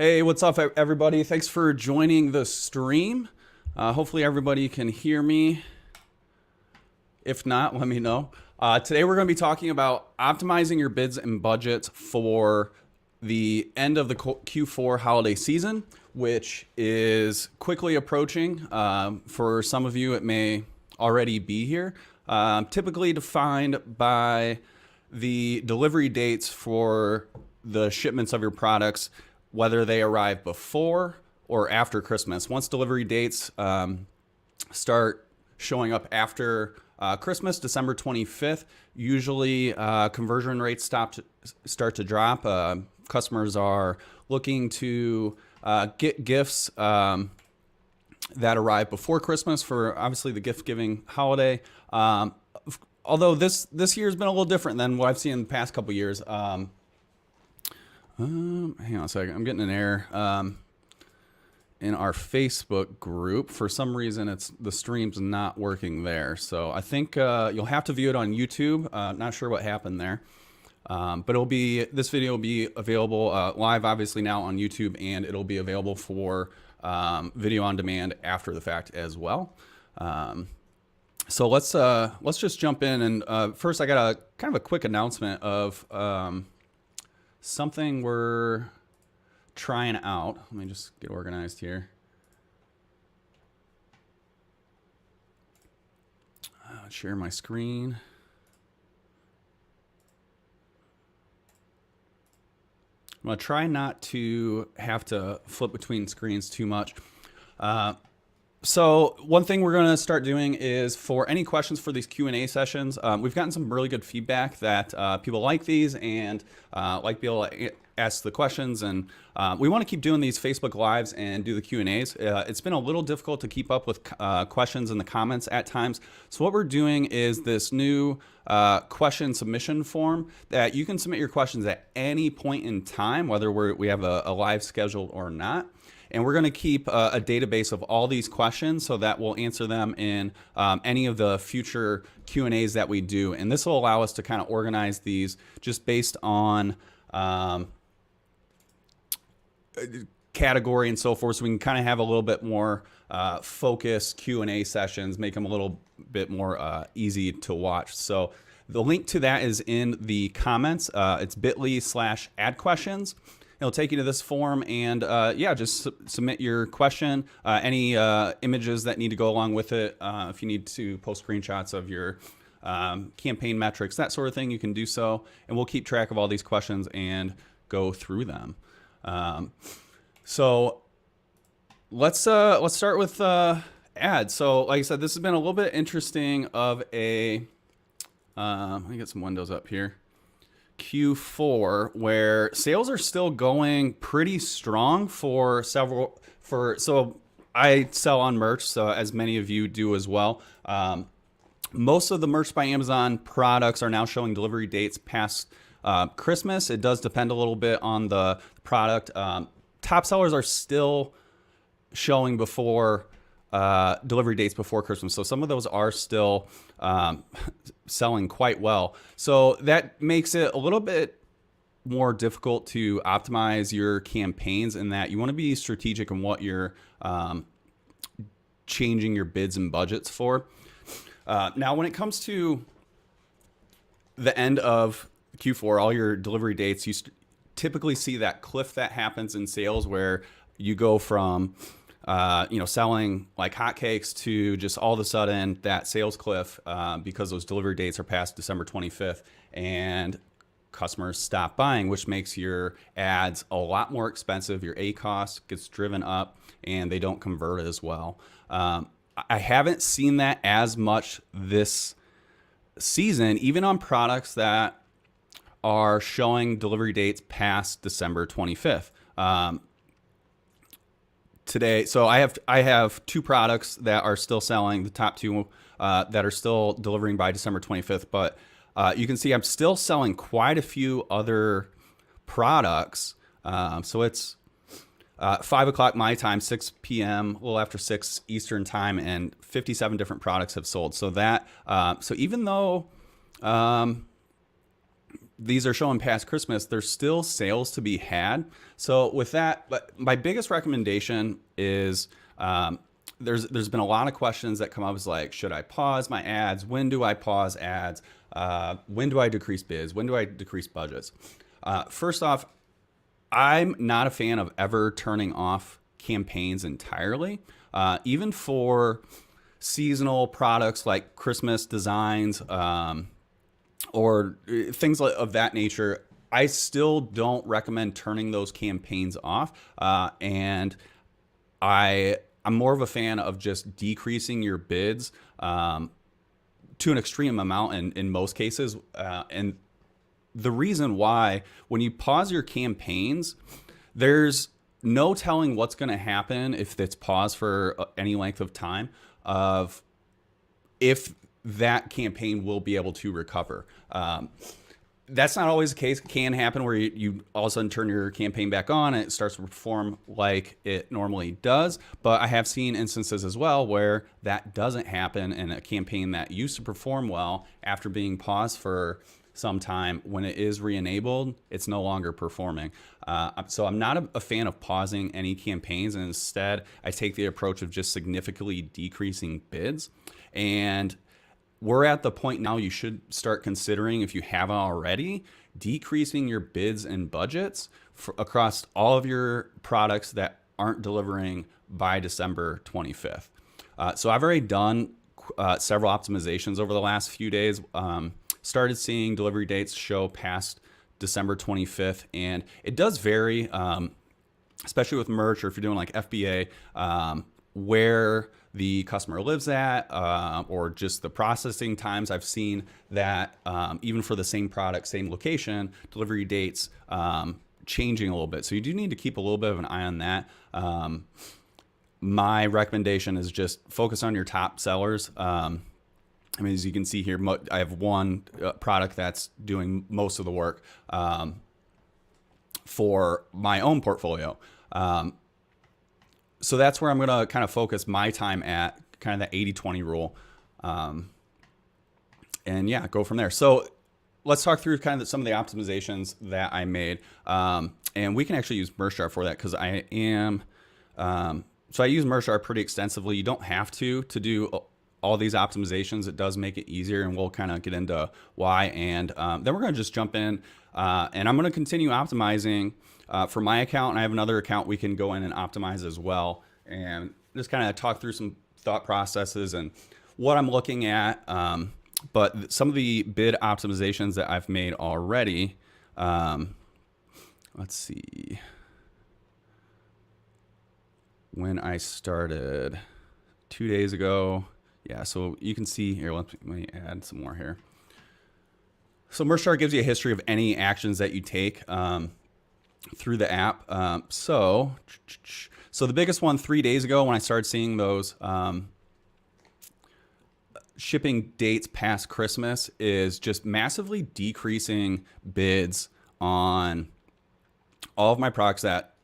Hey, what's up, everybody? Thanks for joining the stream. Hopefully everybody can hear me. If not, let me know. Today we're going to be talking about optimizing your bids and budgets for the end of the Q4 holiday season, which is quickly approaching. For some of you, it may already be here. Typically defined by the delivery dates for the shipments of your products, whether they arrive before or after Christmas. Once delivery dates start showing up after Christmas, December 25th, usually conversion rates start to drop. Customers are looking to get gifts that arrive before Christmas for obviously the gift giving holiday. Although this year has been a little different than what I've seen in the past couple years. Hang on a second. I'm getting an error in our Facebook group. For some reason, the stream's not working there. So I think you'll have to view it on YouTube. Not sure what happened there, but this video will be available live, obviously now on YouTube, and it'll be available for video on demand after the fact as well. So let's just jump in, and first I got kind of a quick announcement of something we're trying out. Let me just get organized here. Share my screen. I'm gonna try not to have to flip between screens too much. So one thing we're going to start doing is for any questions for these Q&A sessions, we've gotten some really good feedback that people like these and like being able to ask the questions, and we want to keep doing these Facebook Lives and do the Q&As. It's been a little difficult to keep up with questions in the comments at times. So what we're doing is this new question submission form that you can submit your questions at any point in time, whether we have a live scheduled or not. And we're going to keep a database of all these questions so that we'll answer them in any of the future Q&As that we do. And this will allow us to kind of organize these just based on category and so forth. So we can kind of have a little bit more focused Q&A sessions, make them a little bit more easy to watch. So the link to that is in the comments. It's bit.ly/adquestions. It'll take you to this form, and yeah, just submit your question, any images that need to go along with it. If you need to post screenshots of your campaign metrics, that sort of thing, you can do so, and we'll keep track of all these questions and go through them. So let's start with ads. So like I said, this has been a little bit interesting of a let me get some windows up here. Q4, where sales are still going pretty strong so I sell on merch, so as many of you do as well. Most of the Merch by Amazon products are now showing delivery dates past Christmas. It does depend a little bit on the product. Top sellers are still showing before delivery dates before Christmas. So some of those are still selling quite well. So that makes it a little bit more difficult to optimize your campaigns, in that you want to be strategic in what you're changing your bids and budgets for. Now, when it comes to the end of Q4, all your delivery dates, you typically see that cliff that happens in sales where you go from selling like hotcakes to just all of a sudden that sales cliff because those delivery dates are past December 25th and customers stop buying, which makes your ads a lot more expensive. Your ACOS gets driven up and they don't convert as well. I haven't seen that as much this season, even on products that are showing delivery dates past December 25th. Today, so I have two products that are still selling, the top two that are still delivering by December 25th, but you can see I'm still selling quite a few other products. So it's 5 o'clock my time, 6 p.m., a little after 6 Eastern time, and 57 different products have sold. So that so even though these are showing past Christmas, there's still sales to be had. So with that, my biggest recommendation is there's been a lot of questions that come up as like, should I pause my ads? When do I pause ads? When do I decrease bids? When do I decrease budgets? First off, I'm not a fan of ever turning off campaigns entirely. Even for seasonal products like Christmas designs or things of that nature, I still don't recommend turning those campaigns off. And I'm more of a fan of just decreasing your bids to an extreme amount in most cases. And the reason why, when you pause your campaigns, there's no telling what's going to happen if it's paused for any length of time, of if that campaign will be able to recover. That's not always the case. It can happen where you all of a sudden turn your campaign back on and it starts to perform like it normally does. But I have seen instances as well where that doesn't happen, and a campaign that used to perform well after being paused for some time, when it is re-enabled, it's no longer performing. So I'm not a fan of pausing any campaigns, and instead I take the approach of just significantly decreasing bids. And we're at the point now you should start considering, if you haven't already, decreasing your bids and budgets across all of your products that aren't delivering by December 25th. So I've already done several optimizations over the last few days. Started seeing delivery dates show past December 25th, and it does vary, especially with merch, or if you're doing like FBA, where the customer lives at, or just the processing times. I've seen that even for the same product, same location, delivery dates changing a little bit. So you do need to keep a little bit of an eye on that. My recommendation is just focus on your top sellers. I mean, as you can see here, I have one product that's doing most of the work for my own portfolio. So that's where I'm going to kind of focus my time at, kind of the 80-20 rule. And yeah, go from there. So let's talk through kind of some of the optimizations that I made. And we can actually use Merchart for that, because I am, so I use Merchart pretty extensively. You don't have to do all these optimizations. It does make it easier, and we'll kind of get into why. And then we're going to just jump in, and I'm going to continue optimizing for my account. And I have another account we can go in and optimize as well, and just kind of talk through some thought processes and what I'm looking at. But some of the bid optimizations that I've made already, let's see, when I started 2 days ago. Yeah, so you can see here, let me add some more here. So Merchart gives you a history of any actions that you take through the app. So the biggest one 3 days ago, when I started seeing those shipping dates past Christmas, is just massively decreasing bids on all of my products that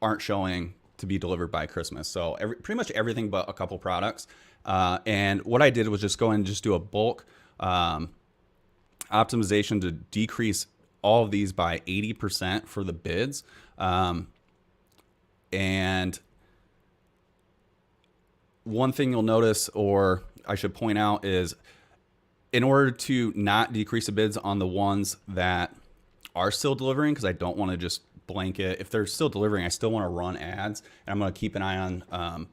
aren't showing to be delivered by Christmas. So pretty much everything but a couple products. And what I did was just go in and just do a bulk optimization to decrease all of these by 80% for the bids. And one thing you'll notice, or I should point out, is in order to not decrease the bids on the ones that are still delivering, because I don't want to just blanket, if they're still delivering, I still want to run ads, and I'm going to keep an eye on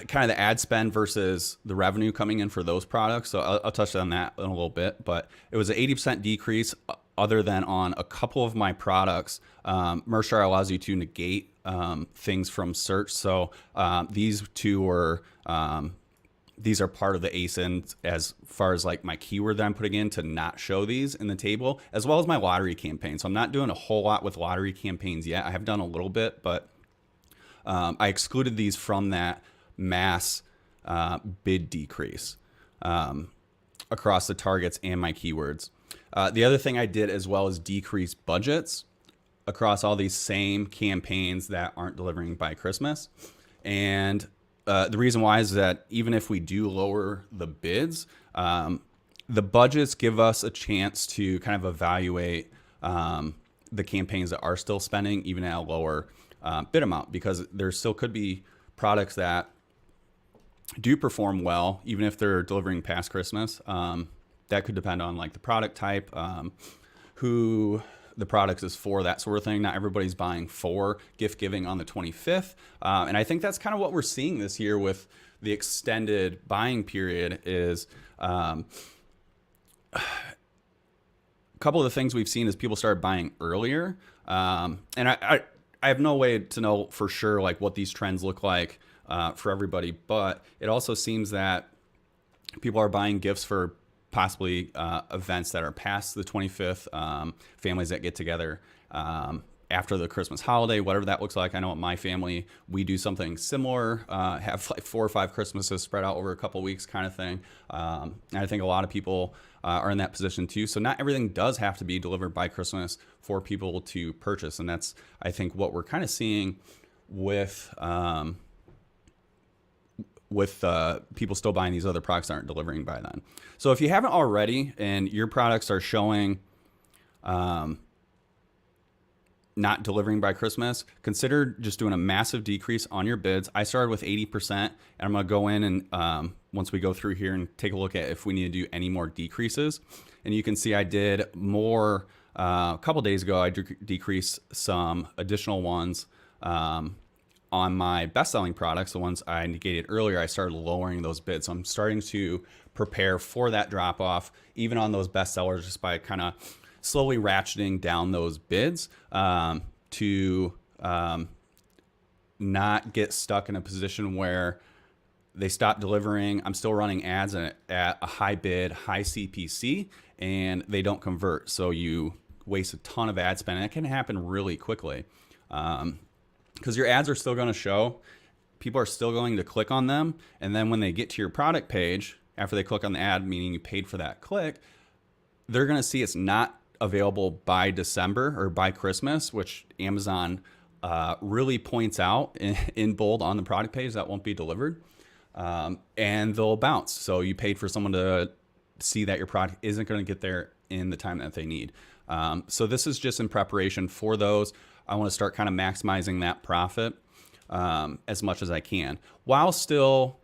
kind of the ad spend versus the revenue coming in for those products. So I'll touch on that in a little bit, but it was an 80% decrease, other than on a couple of my products. Merchart allows you to negate things from search. So these two were, these are part of the ASIN as far as like my keyword that I'm putting in to not show these in the table, as well as my lottery campaign. So I'm not doing a whole lot with lottery campaigns yet. I have done a little bit, but I excluded these from that mass bid decrease across the targets and my keywords. The other thing I did as well is decrease budgets across all these same campaigns that aren't delivering by Christmas. And the reason why is that even if we do lower the bids, the budgets give us a chance to kind of evaluate the campaigns that are still spending even at a lower bid amount, because there still could be products that do perform well even if they're delivering past Christmas. That could depend on like the product type, who the product is for, that sort of thing. Not everybody's buying for gift giving on the 25th. And I think that's kind of what we're seeing this year with the extended buying period is a couple of the things we've seen is people start buying earlier. And I have no way to know for sure like what these trends look like for everybody, but it also seems that people are buying gifts for possibly events that are past the 25th, families that get together after the Christmas holiday, whatever that looks like. I know at my family, we do something similar, have like 4 or 5 Christmases spread out over a couple of weeks kind of thing. And I think a lot of people are in that position too. So not everything does have to be delivered by Christmas for people to purchase. And that's, I think, what we're kind of seeing with people still buying these other products that aren't delivering by then. So if you haven't already and your products are showing not delivering by Christmas, consider just doing a massive decrease on your bids. I started with 80%, and I'm going to go in and once we go through here and take a look at if we need to do any more decreases. And you can see I did more a couple days ago. I decreased some additional ones on my best-selling products, the ones I indicated earlier. I started lowering those bids. So I'm starting to prepare for that drop-off, even on those best sellers, just by kind of slowly ratcheting down those bids to not get stuck in a position where they stop delivering. I'm still running ads at a high bid, high CPC, and they don't convert. So you waste a ton of ad spend, and it can happen really quickly. Because your ads are still going to show, people are still going to click on them, and then when they get to your product page, after they click on the ad, meaning you paid for that click, they're going to see it's not available by December or by Christmas, which Amazon really points out in bold on the product page that won't be delivered, and they'll bounce. So you paid for someone to see that your product isn't going to get there in the time that they need. So this is just in preparation for those. I want to start kind of maximizing that profit as much as I can, while still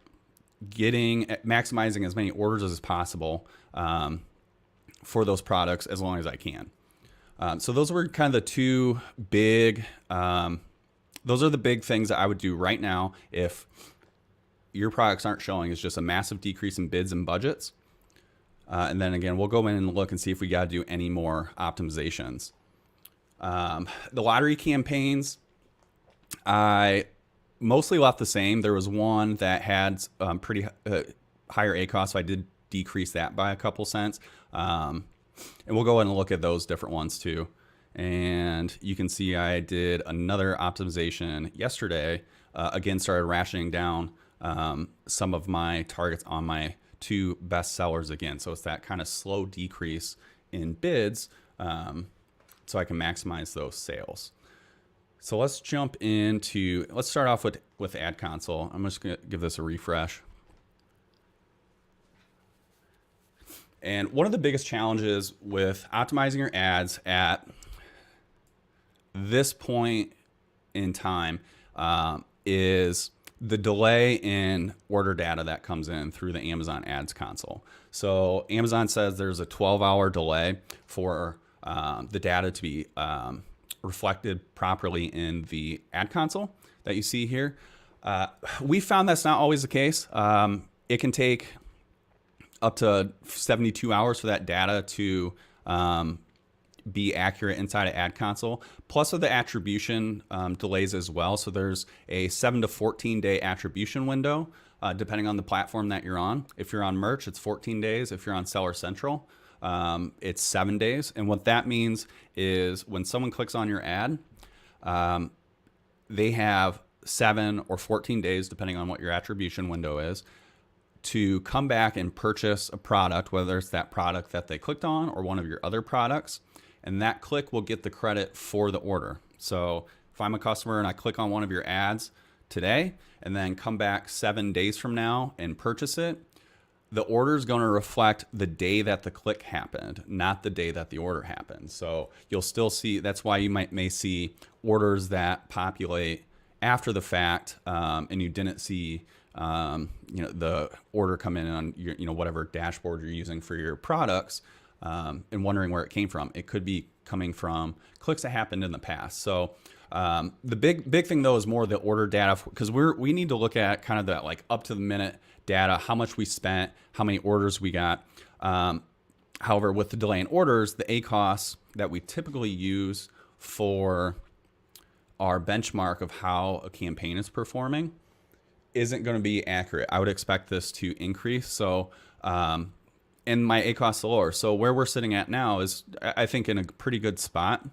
maximizing as many orders as possible for those products as long as I can. So those were kind of the two big, those are the big things that I would do right now if your products aren't showing. Is just a massive decrease in bids and budgets. And then again, we'll go in and look and see if we got to do any more optimizations. The lottery campaigns, I mostly left the same. There was one that had pretty higher ACOS, so I did decrease that by a couple cents. And we'll go ahead and look at those different ones too. And you can see I did another optimization yesterday. Again, started rationing down some of my targets on my 2 best sellers again. So it's that kind of slow decrease in bids, so I can maximize those sales. So let's jump into, let's start off with Ad Console. I'm just going to give this a refresh. And one of the biggest challenges with optimizing your ads at this point in time is the delay in order data that comes in through the Amazon Ads Console. So Amazon says there's a 12-hour delay for the data to be reflected properly in the ad console that you see here. We found that's not always the case. It can take up to 72 hours for that data to be accurate inside of ad console, plus of the attribution delays as well. So there's a 7 to 14 day attribution window, depending on the platform that you're on. If you're on merch, it's 14 days. If you're on Seller Central, it's 7 days. And what that means is when someone clicks on your ad, they have 7 or 14 days, depending on what your attribution window is, to come back and purchase a product, whether it's that product that they clicked on or one of your other products. And that click will get the credit for the order. So if I'm a customer and I click on one of your ads today and then come back 7 days from now and purchase it, the order is going to reflect the day that the click happened, not the day that the order happened. So you'll still see, that's why you may see orders that populate after the fact, and you didn't see the order come in on your whatever dashboard you're using for your products, and wondering where it came from. It could be coming from clicks that happened in the past. So the big thing though is more the order data, because we need to look at kind of that like up to the minute data, how much we spent, how many orders we got. However, with the delay in orders, the ACOS that we typically use for our benchmark of how a campaign is performing isn't going to be accurate. I would expect this to increase. So, and my ACOS lower. So where we're sitting at now is, I think, in a pretty good spot.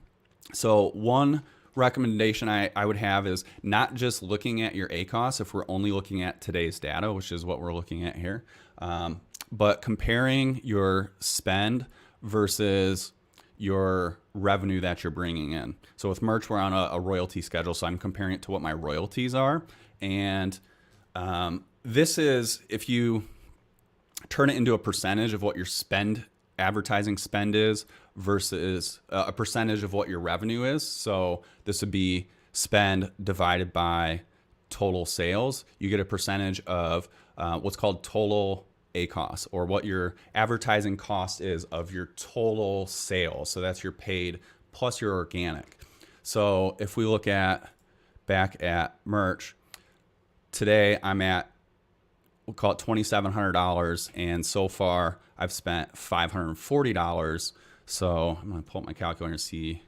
So one recommendation I would have is not just looking at your ACOS if we're only looking at today's data, which is what we're looking at here, but comparing your spend versus your revenue that you're bringing in. So with merch, we're on a royalty schedule, so I'm comparing it to what my royalties are. And this is, if you turn it into a percentage of what your advertising spend is versus a percentage of what your revenue is. So this would be spend divided by total sales. You get a percentage of what's called total ACOS, or what your advertising cost is of your total sales. So that's your paid plus your organic. So if we look back at merch, today I'm at, we'll call it $2,700, and so far I've spent $540. So I'm gonna pull up my calculator and see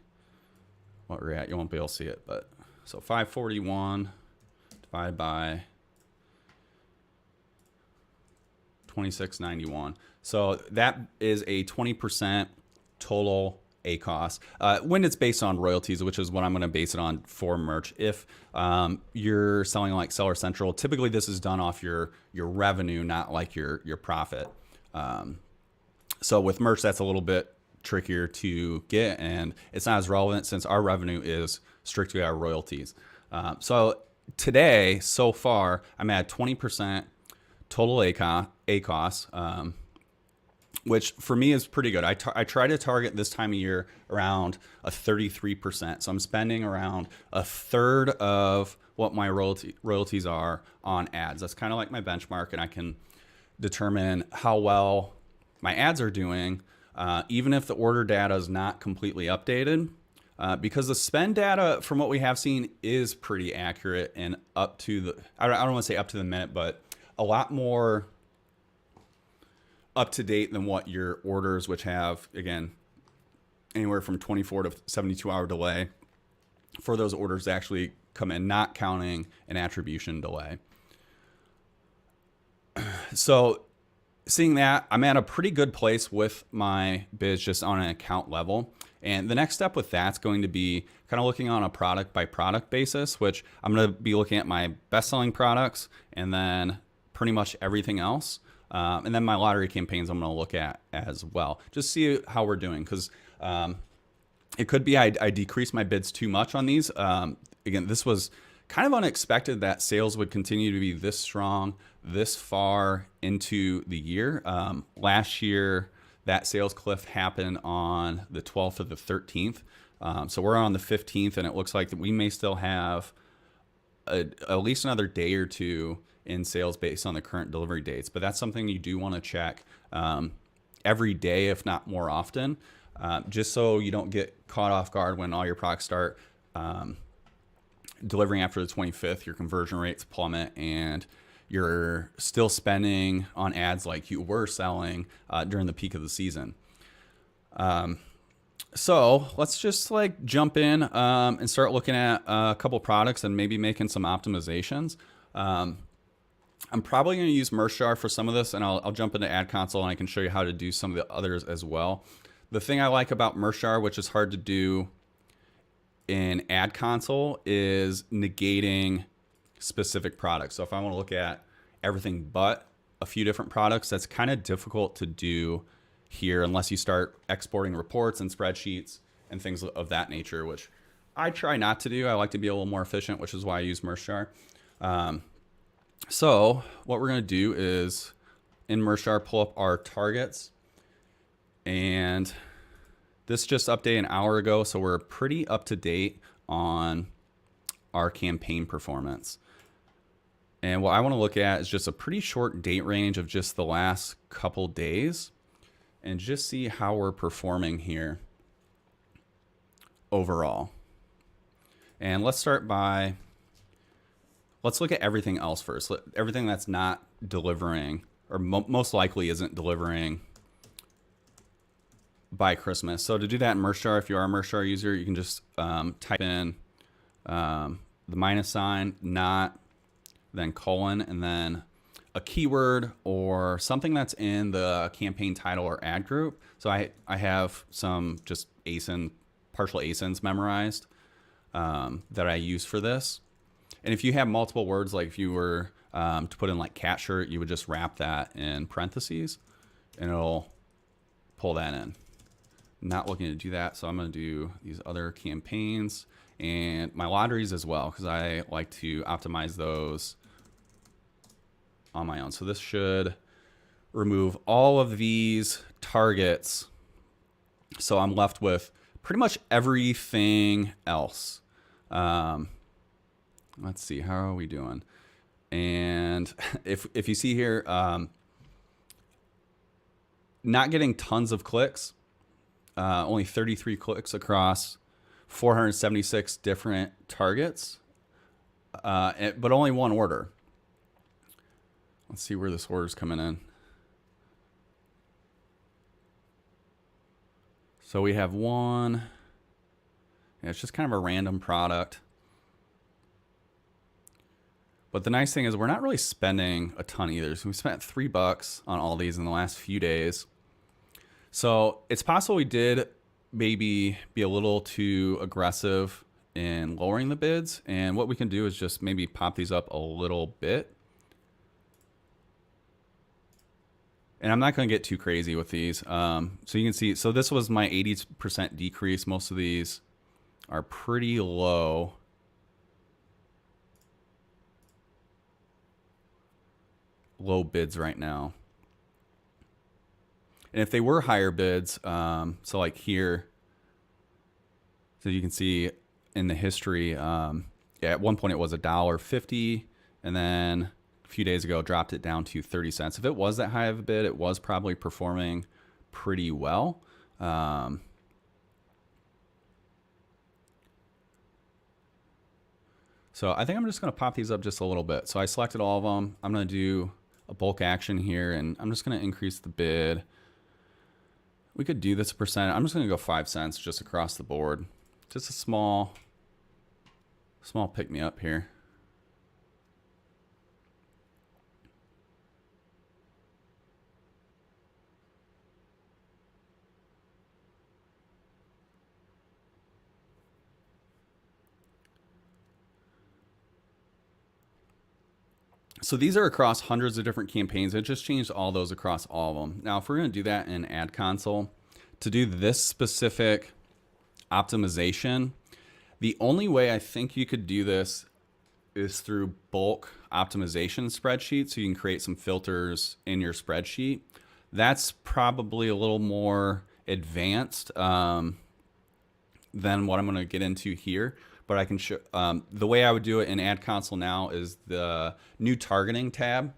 what we're at. You won't be able to see it, but so 541 divided by 2691. So that is a 20% total ACOS when it's based on royalties, which is what I'm going to base it on for merch. If you're selling like Seller Central, typically this is done off your revenue, not like your profit. So with merch, that's a little bit trickier to get, and it's not as relevant since our revenue is strictly our royalties. So today, so far, I'm at 20% total ACOS, which for me is pretty good. I try to target this time of year around a 33%. So I'm spending around a third of what my royalties are on ads. That's kind of like my benchmark, and I can determine how well my ads are doing, even if the order data is not completely updated, because the spend data from what we have seen is pretty accurate and up to the, I don't want to say up to the minute, but a lot more up to date than what your orders, which have, again, anywhere from 24 to 72 hour delay for those orders to actually come in, not counting an attribution delay. So seeing that, I'm at a pretty good place with my biz just on an account level. And the next step with that's going to be kind of looking on a product by product basis, which I'm going to be looking at my best selling products and then pretty much everything else. And then my lottery campaigns I'm going to look at as well. Just see how we're doing, because it could be I decrease my bids too much on these. Again, this was kind of unexpected that sales would continue to be this strong this far into the year. Last year, that sales cliff happened on the 12th or the 13th. So we're on the 15th, and it looks like that we may still have at least another day or two in sales based on the current delivery dates. But that's something you do want to check every day, if not more often, just so you don't get caught off guard when all your products start delivering after the 25th, your conversion rates plummet and you're still spending on ads like you were selling during the peak of the season. So let's just like jump in and start looking at a couple products and maybe making some optimizations. I'm probably going to use Merchjar for some of this, and I'll jump into Ad Console and I can show you how to do some of the others as well. The thing I like about Merchjar, which is hard to do in Ad Console, is negating specific products. So if I want to look at everything but a few different products, that's kind of difficult to do here unless you start exporting reports and spreadsheets and things of that nature, which I try not to do. I like to be a little more efficient, which is why I use Merchjar. So what we're going to do is in Mershar, pull up our targets, and this just updated an hour ago, so we're pretty up to date on our campaign performance. And what I want to look at is just a pretty short date range of just the last couple days and just see how we're performing here overall. And let's start by, let's look at everything else first. Everything that's not delivering, or most likely isn't delivering by Christmas. So to do that in Mershar, if you are a Mershar user, you can just type in the minus sign, not, then colon, and then a keyword or something that's in the campaign title or ad group. So I have some just ASIN, partial ASINs memorized that I use for this. And if you have multiple words, like if you were to put in like cat shirt, you would just wrap that in parentheses and it'll pull that in. Not looking to do that, so I'm going to do these other campaigns and my lotteries as well, because I like to optimize those on my own. So this should remove all of these targets, so I'm left with pretty much everything else. Let's see, how are we doing? And if you see here, not getting tons of clicks. Only 33 clicks across 476 different targets, but only one order. Let's see where this order's coming in. So we have one. Yeah, it's just kind of a random product. But the nice thing is we're not really spending a ton either. So we spent $3 on all these in the last few days. So it's possible we did maybe be a little too aggressive in lowering the bids. And what we can do is just maybe pop these up a little bit. And I'm not going to get too crazy with these. So you can see, so this was my 80% decrease. Most of these are pretty low. Low bids right now. And if they were higher bids, so like here, so you can see in the history, yeah, at one point it was $1.50, and then a few days ago dropped it down to 30 cents. If it was that high of a bid, it was probably performing pretty well. So I think I'm just going to pop these up just a little bit. So I selected all of them. I'm going to do a bulk action here, and I'm just going to increase the bid. We could do this percent. I'm just going to go 5 cents just across the board. Just a small pick me up here. So these are across hundreds of different campaigns. I just changed all those across all of them. Now, if we're going to do that in Ad Console, to do this specific optimization, the only way I think you could do this is through bulk optimization spreadsheet. So you can create some filters in your spreadsheet. That's probably a little more advanced than what I'm going to get into here. But I can show, the way I would do it in Ad Console now is the new targeting tab.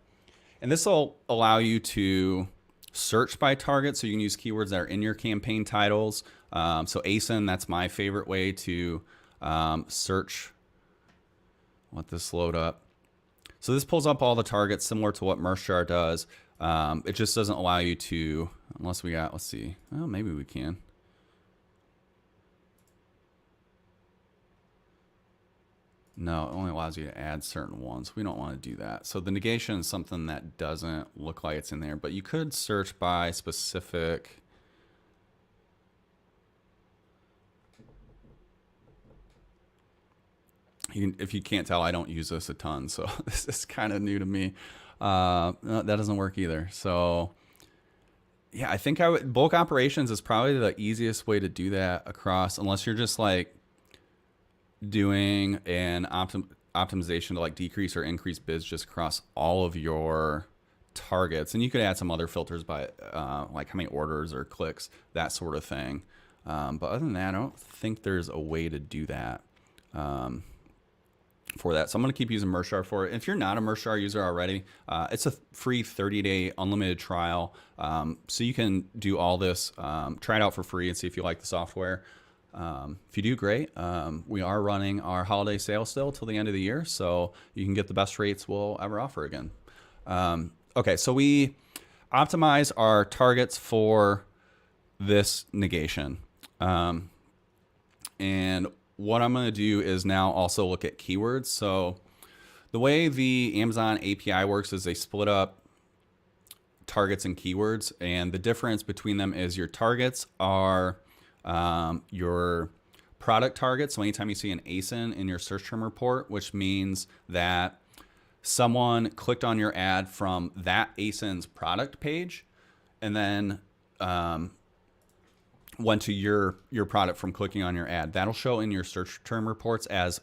And this will allow you to search by target. So you can use keywords that are in your campaign titles. So ASIN, that's my favorite way to search. Let this load up. So this pulls up all the targets similar to what Mershar does. It just doesn't allow you to, unless we got, let's see, well, maybe we can. No, it only allows you to add certain ones. We don't want to do that. So the negation is something that doesn't look like it's in there, but you could search by specific. If you can't tell, I don't use this a ton, so this is kind of new to me. No, that doesn't work either. So yeah, I think bulk operations is probably the easiest way to do that across, unless you're just like doing an optimization to like decrease or increase bids just across all of your targets, and you could add some other filters by like how many orders or clicks, that sort of thing. But other than that, I don't think there's a way to do that for that. So I'm going to keep using Mershar for it. If you're not a Mershar user already, it's a free 30-day unlimited trial. So you can do all this, try it out for free and see if you like the software. If you do, great. We are running our holiday sale still till the end of the year, so you can get the best rates we'll ever offer again. Okay, so we optimize our targets for this negation. And what I'm going to do is now also look at keywords. So the way the Amazon API works is they split up targets and keywords, and the difference between them is your targets are your product targets. So anytime you see an ASIN in your search term report, which means that someone clicked on your ad from that ASIN's product page and then went to your product from clicking on your ad, that'll show in your search term reports as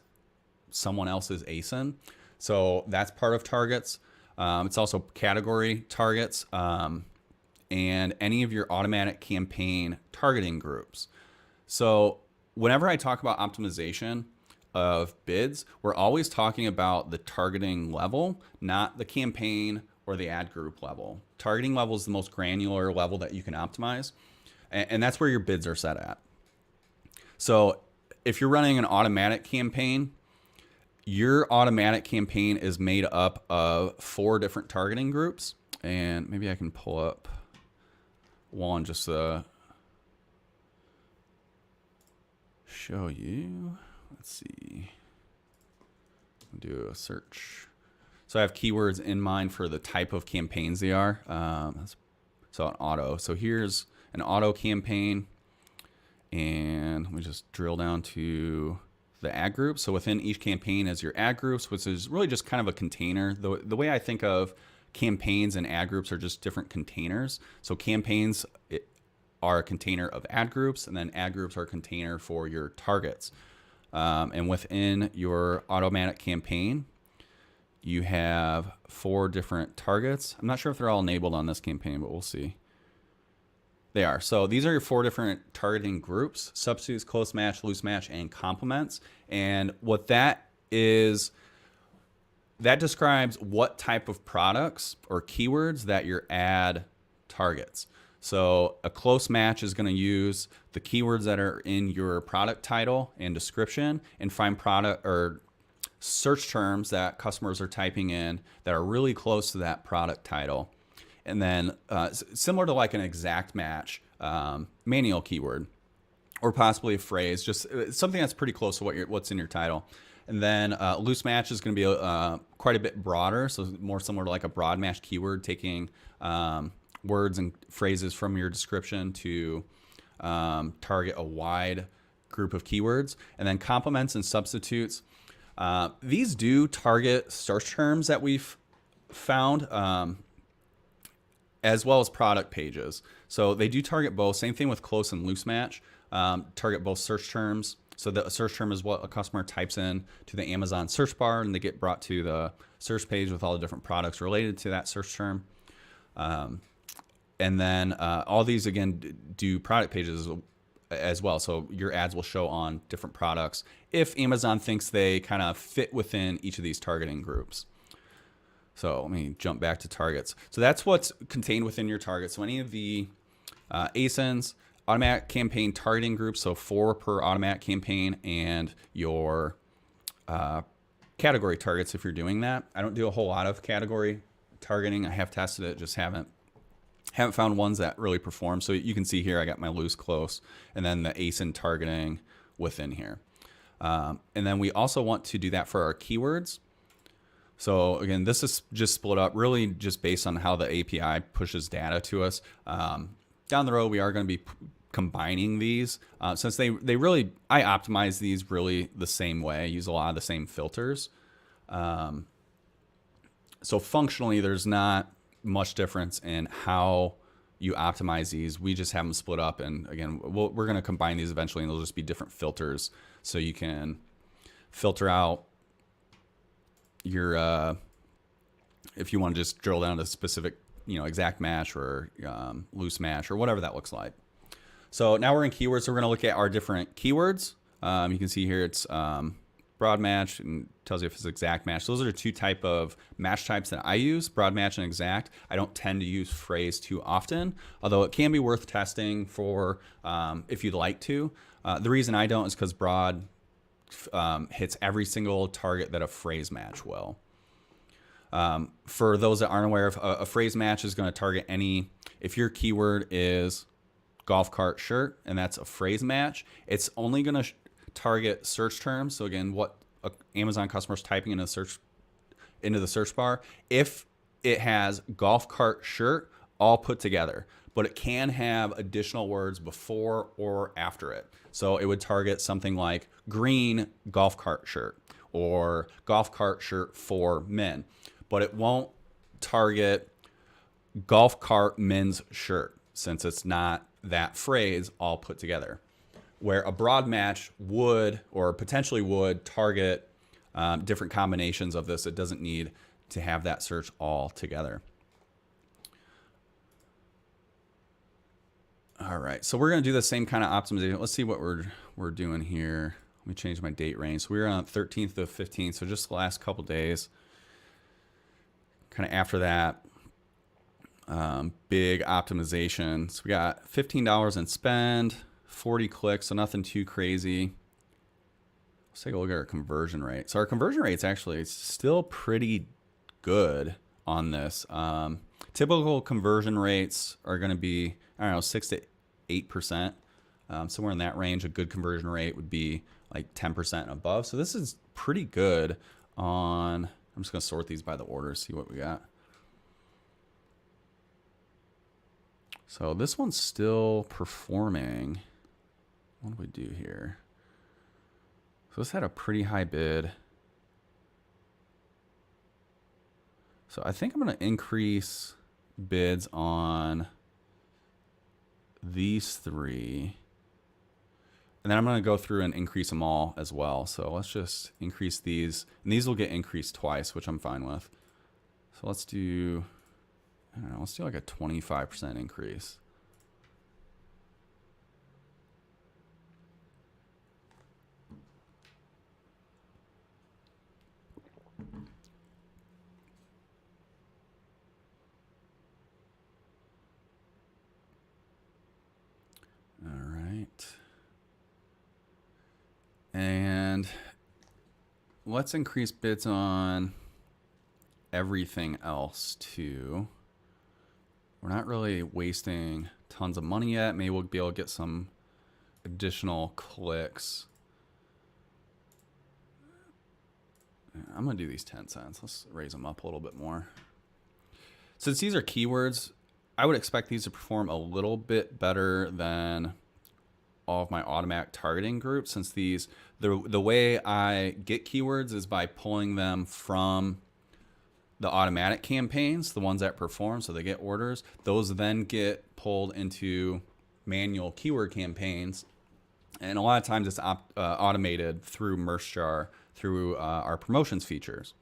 someone else's ASIN. So that's part of targets. It's also category targets and any of your automatic campaign targeting groups. So whenever I talk about optimization of bids, we're always talking about the targeting level, not the campaign or the ad group level. Targeting level is the most granular level that you can optimize, and that's where your bids are set at. So if you're running an automatic campaign, your automatic campaign is made up of 4 different targeting groups. And maybe I can pull up one just to show you. Let's see. I'll do a search. So I have keywords in mind for the type of campaigns they are. So an auto. So here's an auto campaign, and let me just drill down to the ad groups. So within each campaign is your ad groups, which is really just kind of a container. The way I think of campaigns and ad groups are just different containers. So campaigns are a container of ad groups, and then ad groups are a container for your targets. And within your automatic campaign, you have 4 different targets. I'm not sure if they're all enabled on this campaign, but we'll see. They are. So these are your 4 different targeting groups: substitutes, close match, loose match, and complements. And what that is, that describes what type of products or keywords that your ad targets. So a close match is going to use the keywords that are in your product title and description and find product or search terms that customers are typing in that are really close to that product title. And then similar to like an exact match, manual keyword, or possibly a phrase, just something that's pretty close to what's in your title. And then loose match is going to be quite a bit broader, so more similar to like a broad match keyword, taking words and phrases from your description to target a wide group of keywords. And then complements and substitutes. These do target search terms that we've found, as well as product pages. So they do target both. Same thing with close and loose match. Target both search terms. So the search term is what a customer types in to the Amazon search bar, and they get brought to the search page with all the different products related to that search term. And then all these, again, do product pages as well. So your ads will show on different products if Amazon thinks they kind of fit within each of these targeting groups. So let me jump back to targets. So that's what's contained within your target. So any of the ASINs, automatic campaign targeting groups, so 4 per automatic campaign, and your category targets if you're doing that. I don't do a whole lot of category targeting. I have tested it, just haven't found ones that really perform. So you can see here I got my loose, close, and then the ASIN targeting within here. And then we also want to do that for our keywords. So again, this is just split up really just based on how the API pushes data to us. Down the road, we are going to be combining these since they really, I optimize these really the same way. I use a lot of the same filters. So functionally, there's not much difference in how you optimize these. We just have them split up. And again, we're going to combine these eventually, and they'll just be different filters. So you can filter out your, if you want to just drill down to specific exact match or loose match or whatever that looks like. So now we're in keywords. So we're going to look at our different keywords. You can see here it's broad match and tells you if it's exact match. Those are the two type of match types that I use, broad match and exact. I don't tend to use phrase too often, although it can be worth testing for if you'd like to. The reason I don't is because broad hits every single target that a phrase match will. For those that aren't aware of, a phrase match is going to target any, if your keyword is golf cart shirt and that's a phrase match, it's only going to target search terms. So again, what Amazon customers typing into the search bar, if it has golf cart shirt all put together, but it can have additional words before or after it. So it would target something like green golf cart shirt or golf cart shirt for men, but it won't target golf cart men's shirt since it's not that phrase all put together. Where a broad match would or potentially would target different combinations of this. It doesn't need to have that search all together. All right, so we're going to do the same kind of optimization. Let's see what we're doing here. Let me change my date range. So we were on 13th to 15th, so just the last couple days. Kind of after that, big optimization. So we got $15 in spend. 40 clicks, so nothing too crazy. Let's take a look at our conversion rate. So our conversion rate's actually still pretty good on this. Typical conversion rates are going to be, I don't know, 6 to 8%. Somewhere in that range. A good conversion rate would be like 10% and above. So this is pretty good on, I'm just going to sort these by the order, see what we got. So this one's still performing. What do we do here? So this had a pretty high bid. So I think I'm going to increase bids on these three. And then I'm going to go through and increase them all as well. So let's just increase these. And these will get increased twice, which I'm fine with. So let's do, I don't know, let's do like a 25% increase. All right. And let's increase bids on everything else too. We're not really wasting tons of money yet. Maybe we'll be able to get some additional clicks. I'm going to do these 10 cents. Let's raise them up a little bit more. Since these are keywords, I would expect these to perform a little bit better than all of my automatic targeting groups, since these, the way I get keywords is by pulling them from the automatic campaigns, the ones that perform, so they get orders. Those then get pulled into manual keyword campaigns. And a lot of times it's automated through MerchJar, through our promotions features.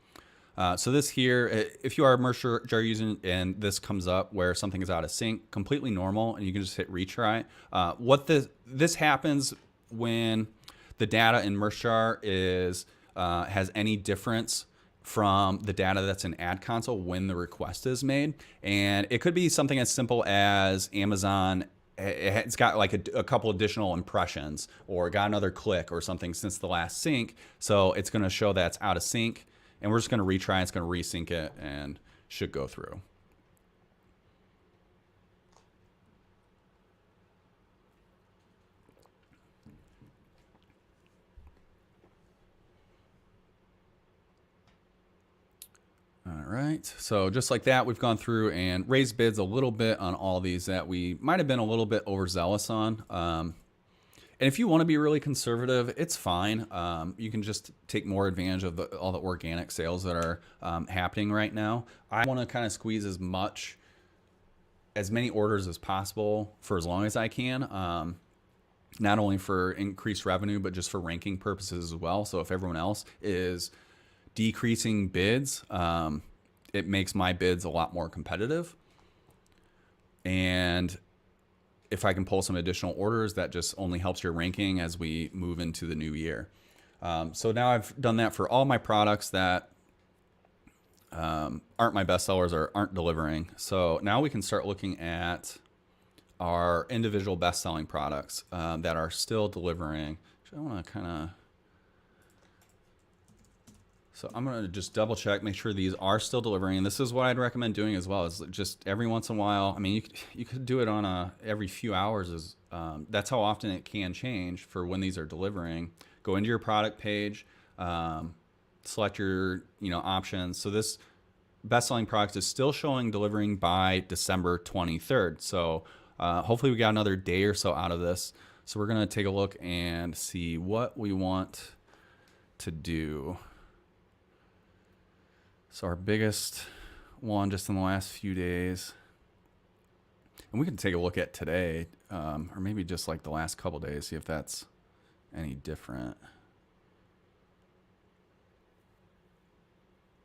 So this here, if you are a MerchJar user and this comes up where something is out of sync, completely normal, and you can just hit retry. This happens when the data in MerchJar has any difference from the data that's in Ad Console when the request is made. And it could be something as simple as Amazon, it's got like a couple additional impressions or got another click or something since the last sync. So it's going to show that it's out of sync. And we're just going to retry, it's going to resync it, and should go through. All right, so just like that, we've gone through and raised bids a little bit on all these that we might have been a little bit overzealous on. And if you want to be really conservative, it's fine. You can just take more advantage of all the organic sales that are happening right now. I want to kind of squeeze as many orders as possible for as long as I can. Not only for increased revenue, but just for ranking purposes as well. So if everyone else is decreasing bids, it makes my bids a lot more competitive. And if I can pull some additional orders, that just only helps your ranking as we move into the new year. So now I've done that for all my products that aren't my best sellers or aren't delivering. So now we can start looking at our individual best-selling products that are still delivering. I want to kind of, so I'm going to just double check, make sure these are still delivering. And this is what I'd recommend doing as well, is just every once in a while. I mean, you could do it on every few hours. That's how often it can change for when these are delivering. Go into your product page, select your options. So this best-selling product is still showing delivering by December 23rd. So hopefully we got another day or so out of this. So we're going to take a look and see what we want to do. So our biggest one just in the last few days, and we can take a look at today, or maybe just like the last couple days, see if that's any different.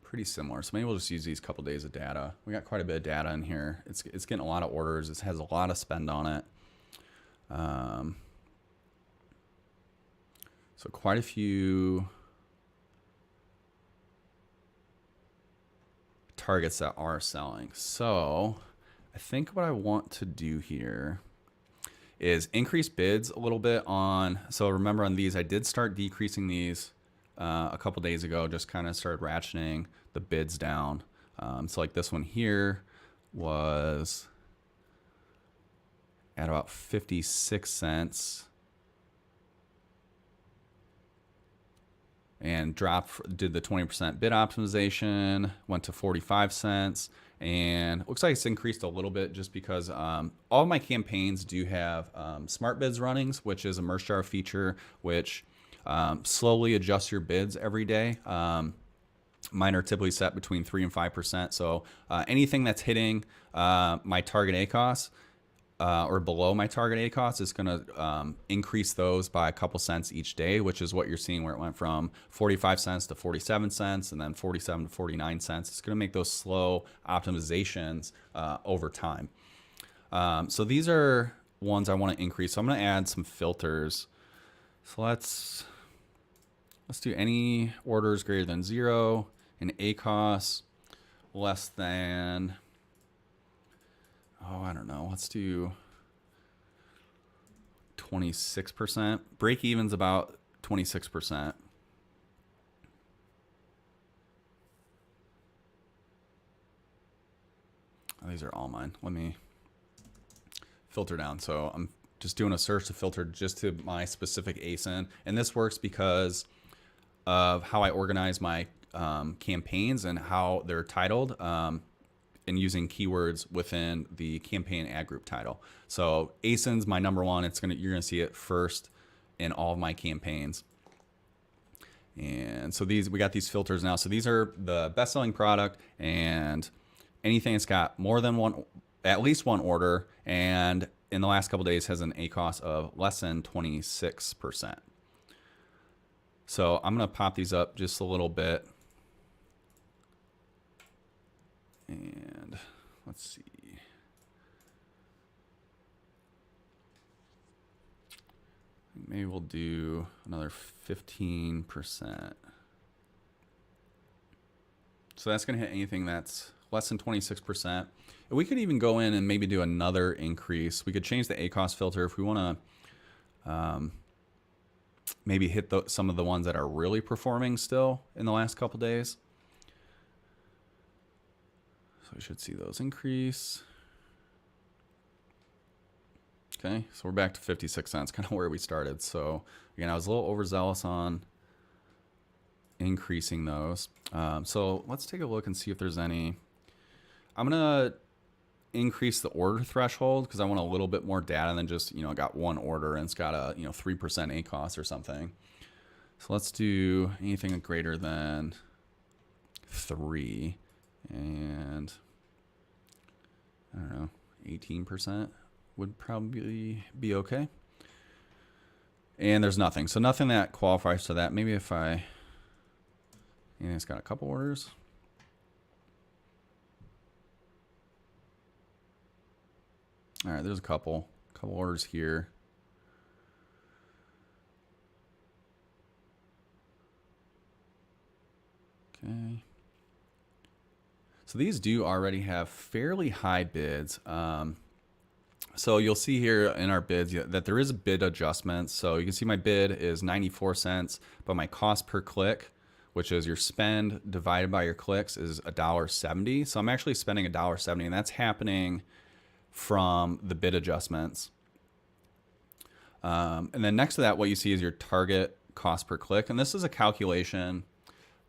Pretty similar. So maybe we'll just use these couple days of data. We got quite a bit of data in here. It's getting a lot of orders. It has a lot of spend on it. So quite a few targets that are selling. So I think what I want to do here is increase bids a little bit on. So remember on these, I did start decreasing these a couple days ago, just kind of started ratcheting the bids down. So like this one here was at about 56 cents and did the 20% bid optimization, went to 45 cents. And it looks like it's increased a little bit just because all of my campaigns do have smart bids runnings, which is a merge jar feature, which slowly adjusts your bids every day. Mine are typically set between 3 and 5%. So anything that's hitting my target ACOS or below my target ACOS is going to increase those by a couple cents each day, which is what you're seeing where it went from 45 cents to 47 cents and then 47 to 49 cents. It's going to make those slow optimizations over time. So these are ones I want to increase. So I'm going to add some filters. So let's do any orders greater than 0 and ACOS less than, I don't know. Let's do 26%. Break even's about 26%. These are all mine. Let me filter down. So I'm just doing a search to filter just to my specific ASIN. And this works because of how I organize my campaigns and how they're titled. And using keywords within the campaign ad group title. So ASIN's my number one. You're gonna see it first in all of my campaigns. And so we got these filters now. So these are the best-selling product and anything that's got more than at least one order, and in the last couple of days has an ACOS of less than 26%. So I'm gonna pop these up just a little bit. And let's see. Maybe we'll do another 15%. So that's going to hit anything that's less than 26%. And we could even go in and maybe do another increase. We could change the ACOS filter if we want to maybe hit some of the ones that are really performing still in the last couple days. So we should see those increase. Okay, so we're back to 56 cents, kind of where we started. So again, I was a little overzealous on increasing those. So let's take a look and see if there's any. I'm gonna increase the order threshold because I want a little bit more data than just, I got one order and it's got a 3% ACOS or something. So let's do anything greater than 3. And I don't know, 18% would probably be okay. And there's nothing. So nothing that qualifies to that. Maybe if it's got a couple orders. All right, there's a couple orders here. Okay. So these do already have fairly high bids. So you'll see here in our bids that there is a bid adjustment. So you can see my bid is 94 cents, but my cost per click, which is your spend divided by your clicks, is $1.70. So I'm actually spending $1.70, and that's happening from the bid adjustments. And then next to that, what you see is your target cost per click. And this is a calculation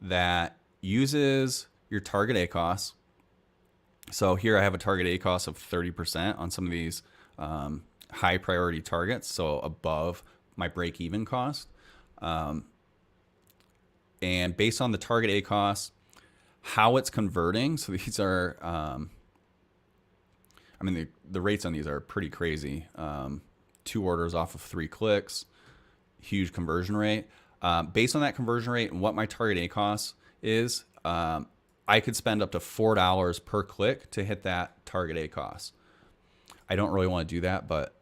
that uses your target ACOS. So here I have a target ACOS of 30% on some of these high priority targets, so above my break-even cost. And based on the target ACOS, how it's converting, so these are, I mean, the rates on these are pretty crazy. 2 orders off of 3 clicks, huge conversion rate. Based on that conversion rate and what my target ACOS is, I could spend up to $4 per click to hit that target ACOS. I don't really want to do that, but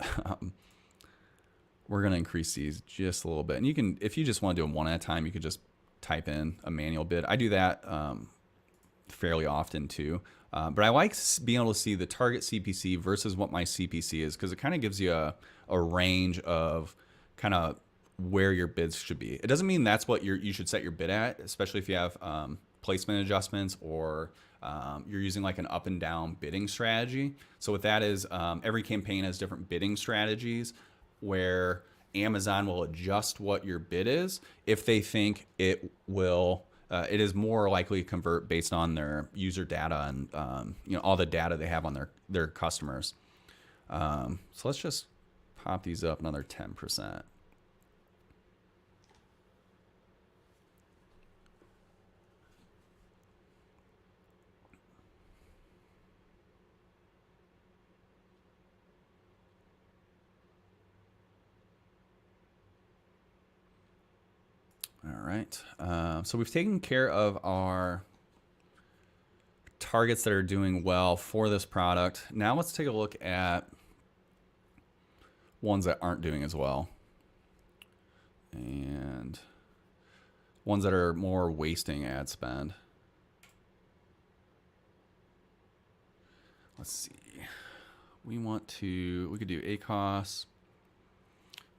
we're going to increase these just a little bit. And you can, if you just want to do them one at a time, you could just type in a manual bid. I do that fairly often too. But I like being able to see the target CPC versus what my CPC is, because it kind of gives you a range of kind of where your bids should be. It doesn't mean that's what you should set your bid at, especially if you have placement adjustments or you're using like an up and down bidding strategy. So what that is, every campaign has different bidding strategies where Amazon will adjust what your bid is if they think it will. It is more likely to convert based on their user data and all the data they have on their customers. So let's just pop these up another 10%. All right, so we've taken care of our targets that are doing well for this product. Now let's take a look at ones that aren't doing as well and ones that are more wasting ad spend. Let's see. We could do ACOS.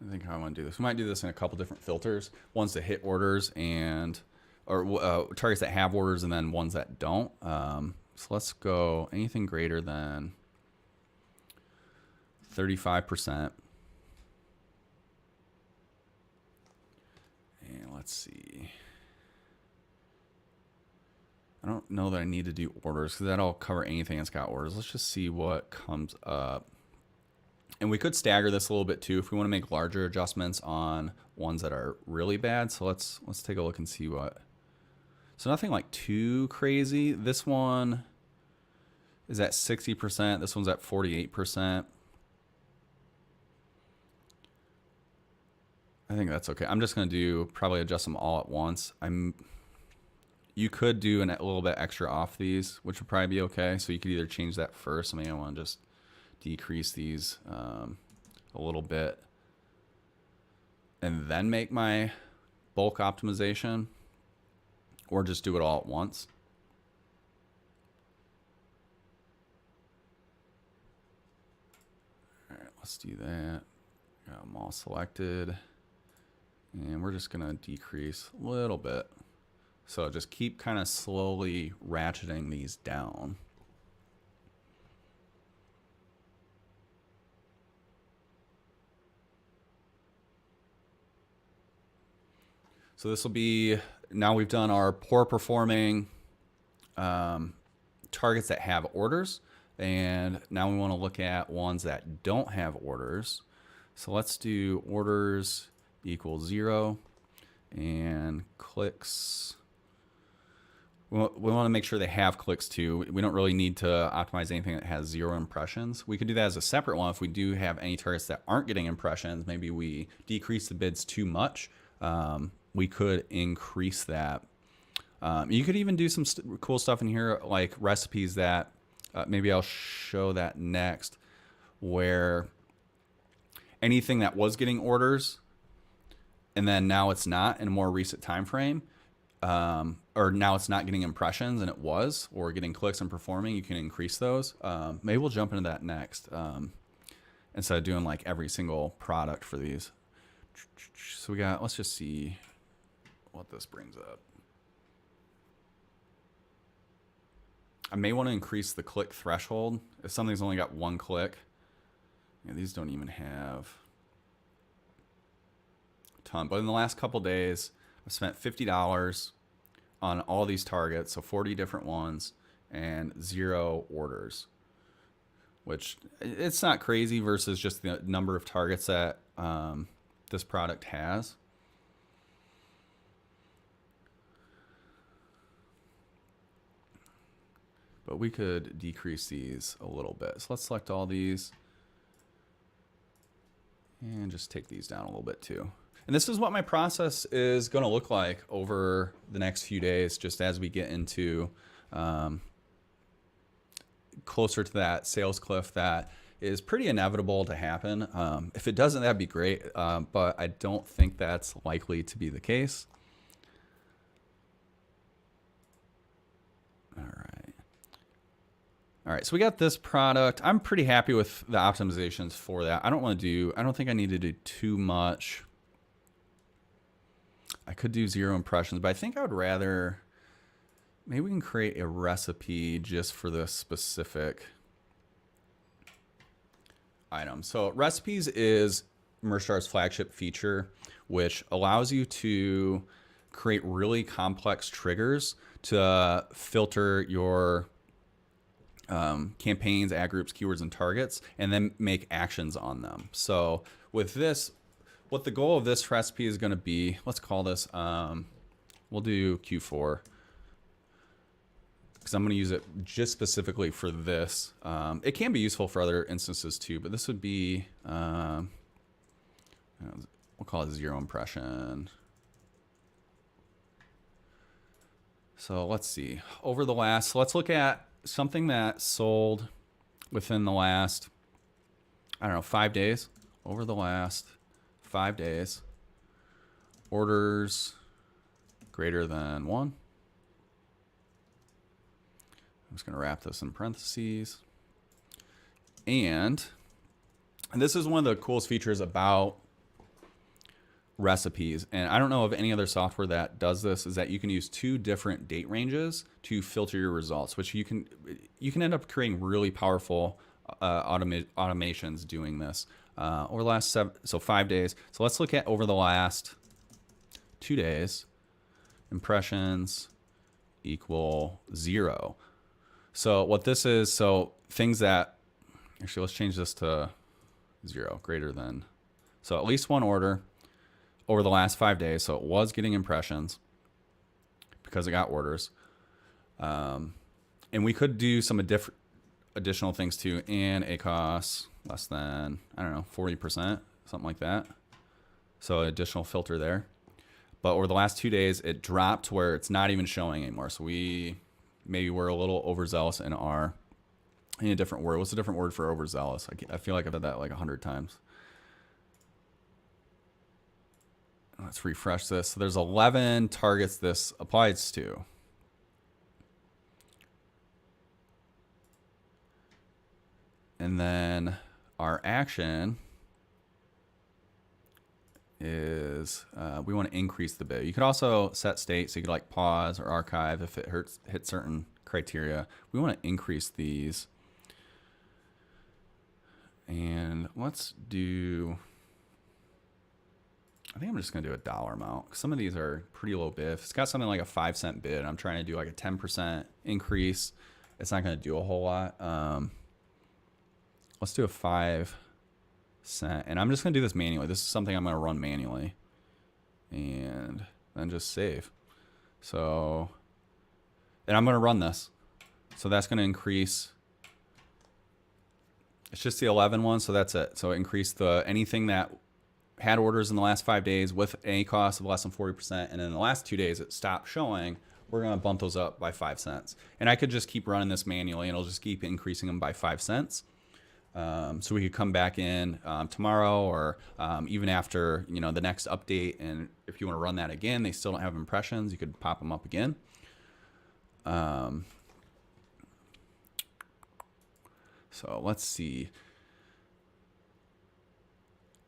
I think how I want to do this. We might do this in a couple different filters. Ones that hit orders or targets that have orders, and then ones that don't. So let's go anything greater than 35%. And let's see. I don't know that I need to do orders because that'll cover anything that's got orders. Let's just see what comes up. And we could stagger this a little bit too if we want to make larger adjustments on ones that are really bad. So let's take a look and see what. So nothing like too crazy. This one is at 60%. This one's at 48%. I think that's okay. I'm just going to probably adjust them all at once. You could do a little bit extra off these, which would probably be okay. So you could either change that first. I want to just decrease these a little bit and then make my bulk optimization, or just do it all at once. All right, let's do that. Got them all selected, and we're just gonna decrease a little bit. So just keep kind of slowly ratcheting these down. So this will be, now we've done our poor performing targets that have orders. And now we want to look at ones that don't have orders. So let's do orders equals 0 and clicks. We want to make sure they have clicks too. We don't really need to optimize anything that has 0 impressions. We could do that as a separate one if we do have any targets that aren't getting impressions. Maybe we decrease the bids too much. We could increase that. You could even do some cool stuff in here, like recipes that maybe I'll show that next, where anything that was getting orders and then now it's not in a more recent time frame, or now it's not getting impressions and it was, or getting clicks and performing, you can increase those. Maybe we'll jump into that next, instead of doing like every single product for these. So we got, let's just see what this brings up. I may want to increase the click threshold if something's only got one click. Yeah, these don't even have a ton, but in the last couple days, I've spent $50 on all these targets, so 40 different ones, and 0 orders, which it's not crazy versus just the number of targets that this product has. But we could decrease these a little bit. So let's select all these and just take these down a little bit too. And this is what my process is going to look like over the next few days, just as we get into closer to that sales cliff that is pretty inevitable to happen. If it doesn't, that'd be great, but I don't think that's likely to be the case. All right, so we got this product. I'm pretty happy with the optimizations for that. I don't think I need to do too much. I could do 0 impressions, but I think I would rather, maybe we can create a recipe just for this specific item. So recipes is Merchstar's flagship feature, which allows you to create really complex triggers to filter your campaigns, ad groups, keywords, and targets, and then make actions on them. So with this, what the goal of this recipe is going to be, let's call this, we'll do Q4, because I'm going to use it just specifically for this. It can be useful for other instances too, but this would be, we'll call it 0 impression. So let's see, over the last, so let's look at something that sold within the last, I don't know, 5 days. Over the last 5 days, orders greater than 1. I'm just going to wrap this in parentheses. And this is one of the coolest features about recipes, and I don't know of any other software that does this, is that you can use 2 different date ranges to filter your results, which you can end up creating really powerful automations doing this over the last 5 days. So let's look at over the last 2 days, impressions equal 0. So what this is, so things that, actually let's change this to 0, greater than, so at least 1 order over the last 5 days. So it was getting impressions because it got orders. And we could do some additional things too. And ACOS less than, I don't know, 40%, something like that. So additional filter there. But over the last 2 days, it dropped to where it's not even showing anymore. So maybe we're a little overzealous in I need a different word. What's a different word for overzealous? I feel like I've done that like 100 times. Let's refresh this. So there's 11 targets this applies to. And then our action is we want to increase the bid. You could also set state, so you could like pause or archive if it hits certain criteria. We want to increase these. And let's do, I think I'm just going to do a dollar amount. Some of these are pretty low bid. If it's got something like a 5-cent bid, I'm trying to do like a 10% increase. It's not going to do a whole lot. Let's do a 5-cent. And I'm just going to do this manually. This is something I'm going to run manually. And then just save. So, and I'm going to run this. So that's going to increase. It's just the 11 one, so that's it. So increase the anything that had orders in the last 5 days with a cost of less than 40%, and in the last 2 days it stopped showing, we're going to bump those up by 5 cents. And I could just keep running this manually, and it'll just keep increasing them by 5 cents. So we could come back in tomorrow or even after, the next update. And if you want to run that again, they still don't have impressions, you could pop them up again. So let's see.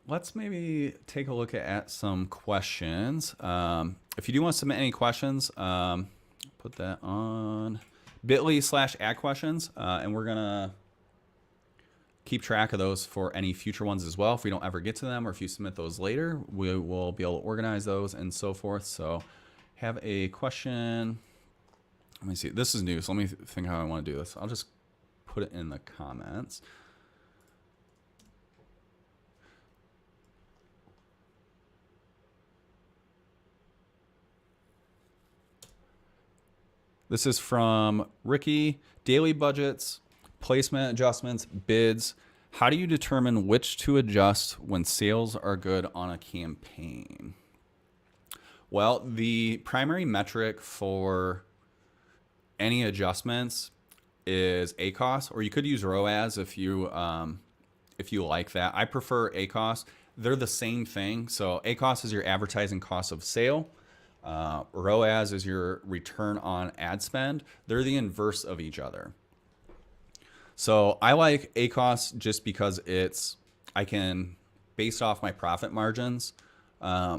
Let's maybe take a look at some questions. If you do want to submit any questions, put that on bit.ly/add questions, and we're going to keep track of those for any future ones as well. If we don't ever get to them or if you submit those later, we will be able to organize those and so forth. So have a question. Let me see. This is new, so let me think how I want to do this. I'll just put it in the comments. This is from Ricky. Daily budgets, placement adjustments, bids. How do you determine which to adjust when sales are good on a campaign? Well, the primary metric for any adjustments is ACOS, or you could use ROAS if you like that. I prefer ACOS. They're the same thing. So ACOS is your advertising cost of sale. ROAS is your return on ad spend. They're the inverse of each other. So I like ACOS just because I can base off my profit margins,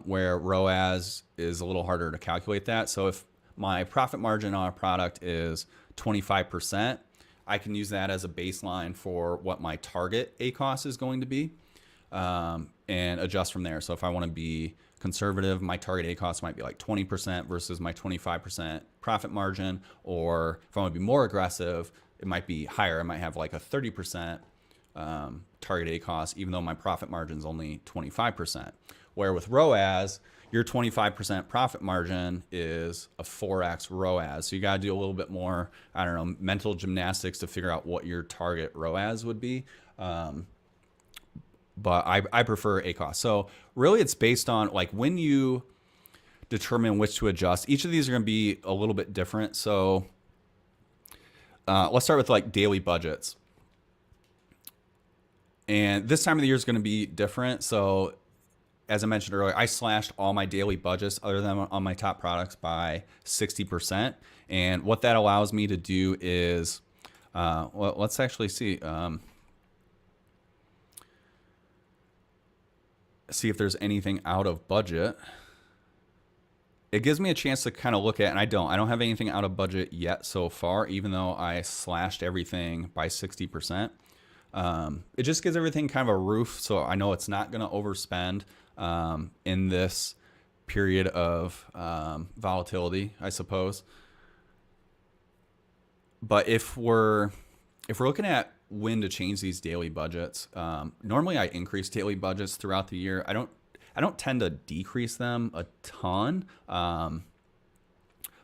where ROAS is a little harder to calculate that. So if my profit margin on a product is 25%, I can use that as a baseline for what my target ACOS is going to be, and adjust from there. So if I want to be conservative, my target ACOS might be like 20% versus my 25% profit margin. Or if I want to be more aggressive, it might be higher. I might have like a 30% target ACOS, even though my profit margin is only 25%. Where with ROAS, your 25% profit margin is a 4x ROAS. So you got to do a little bit more, mental gymnastics to figure out what your target ROAS would be. But I prefer ACOS. So really it's based on like when you determine which to adjust. Each of these are going to be a little bit different. So let's start with like daily budgets. And this time of the year is going to be different. So as I mentioned earlier, I slashed all my daily budgets other than on my top products by 60%. And what that allows me to do is, well, let's actually see. See if there's anything out of budget. It gives me a chance to kind of look at, and I don't have anything out of budget yet so far, even though I slashed everything by 60%. It just gives everything kind of a roof, so I know it's not going to overspend in this period of volatility, I suppose. But if we're looking at when to change these daily budgets, normally I increase daily budgets throughout the year. I don't tend to decrease them a ton,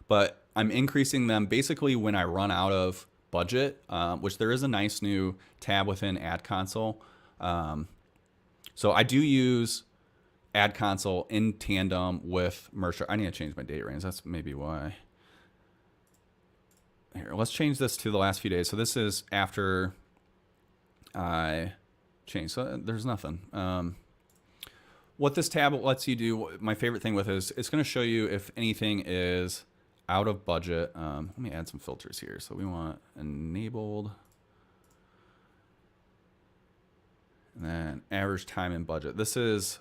but I'm increasing them basically when I run out of budget, which there is a nice new tab within Ad Console. So I do use Ad Console in tandem with Merch. I need to change my date range. That's maybe why. Here, let's change this to the last few days. So this is after I changed. So there's nothing. What this tab lets you do, my favorite thing with it is it's going to show you if anything is out of budget. Let me add some filters here. So we want enabled. And then average time and budget. This is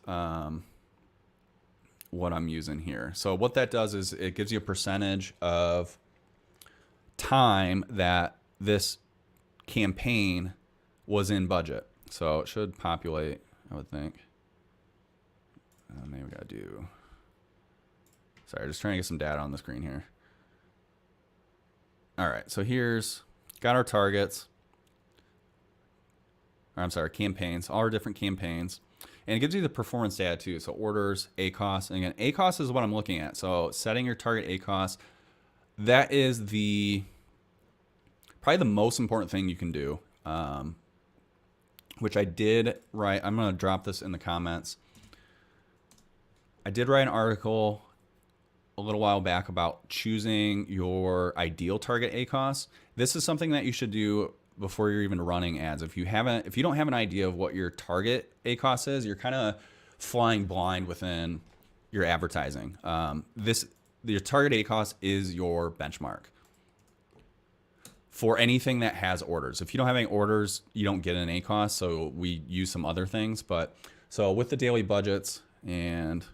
what I'm using here. So what that does is it gives you a percentage of time that this campaign was in budget. So it should populate, I would think. Maybe we gotta do, sorry, just trying to get some data on the screen here. All right, so here's, got our targets. Or I'm sorry, campaigns, all our different campaigns. And it gives you the performance data too. So orders, ACOS, and again, ACOS is what I'm looking at. So setting your target ACOS, that is probably the most important thing you can do, which I did write. I'm going to drop this in the comments. I did write an article a little while back about choosing your ideal target ACOS. This is something that you should do before you're even running ads. If you don't have an idea of what your target ACOS is, you're kind of flying blind within your advertising. Your target ACOS is your benchmark for anything that has orders. If you don't have any orders, you don't get an ACOS. So we use some other things, so with the daily budgets and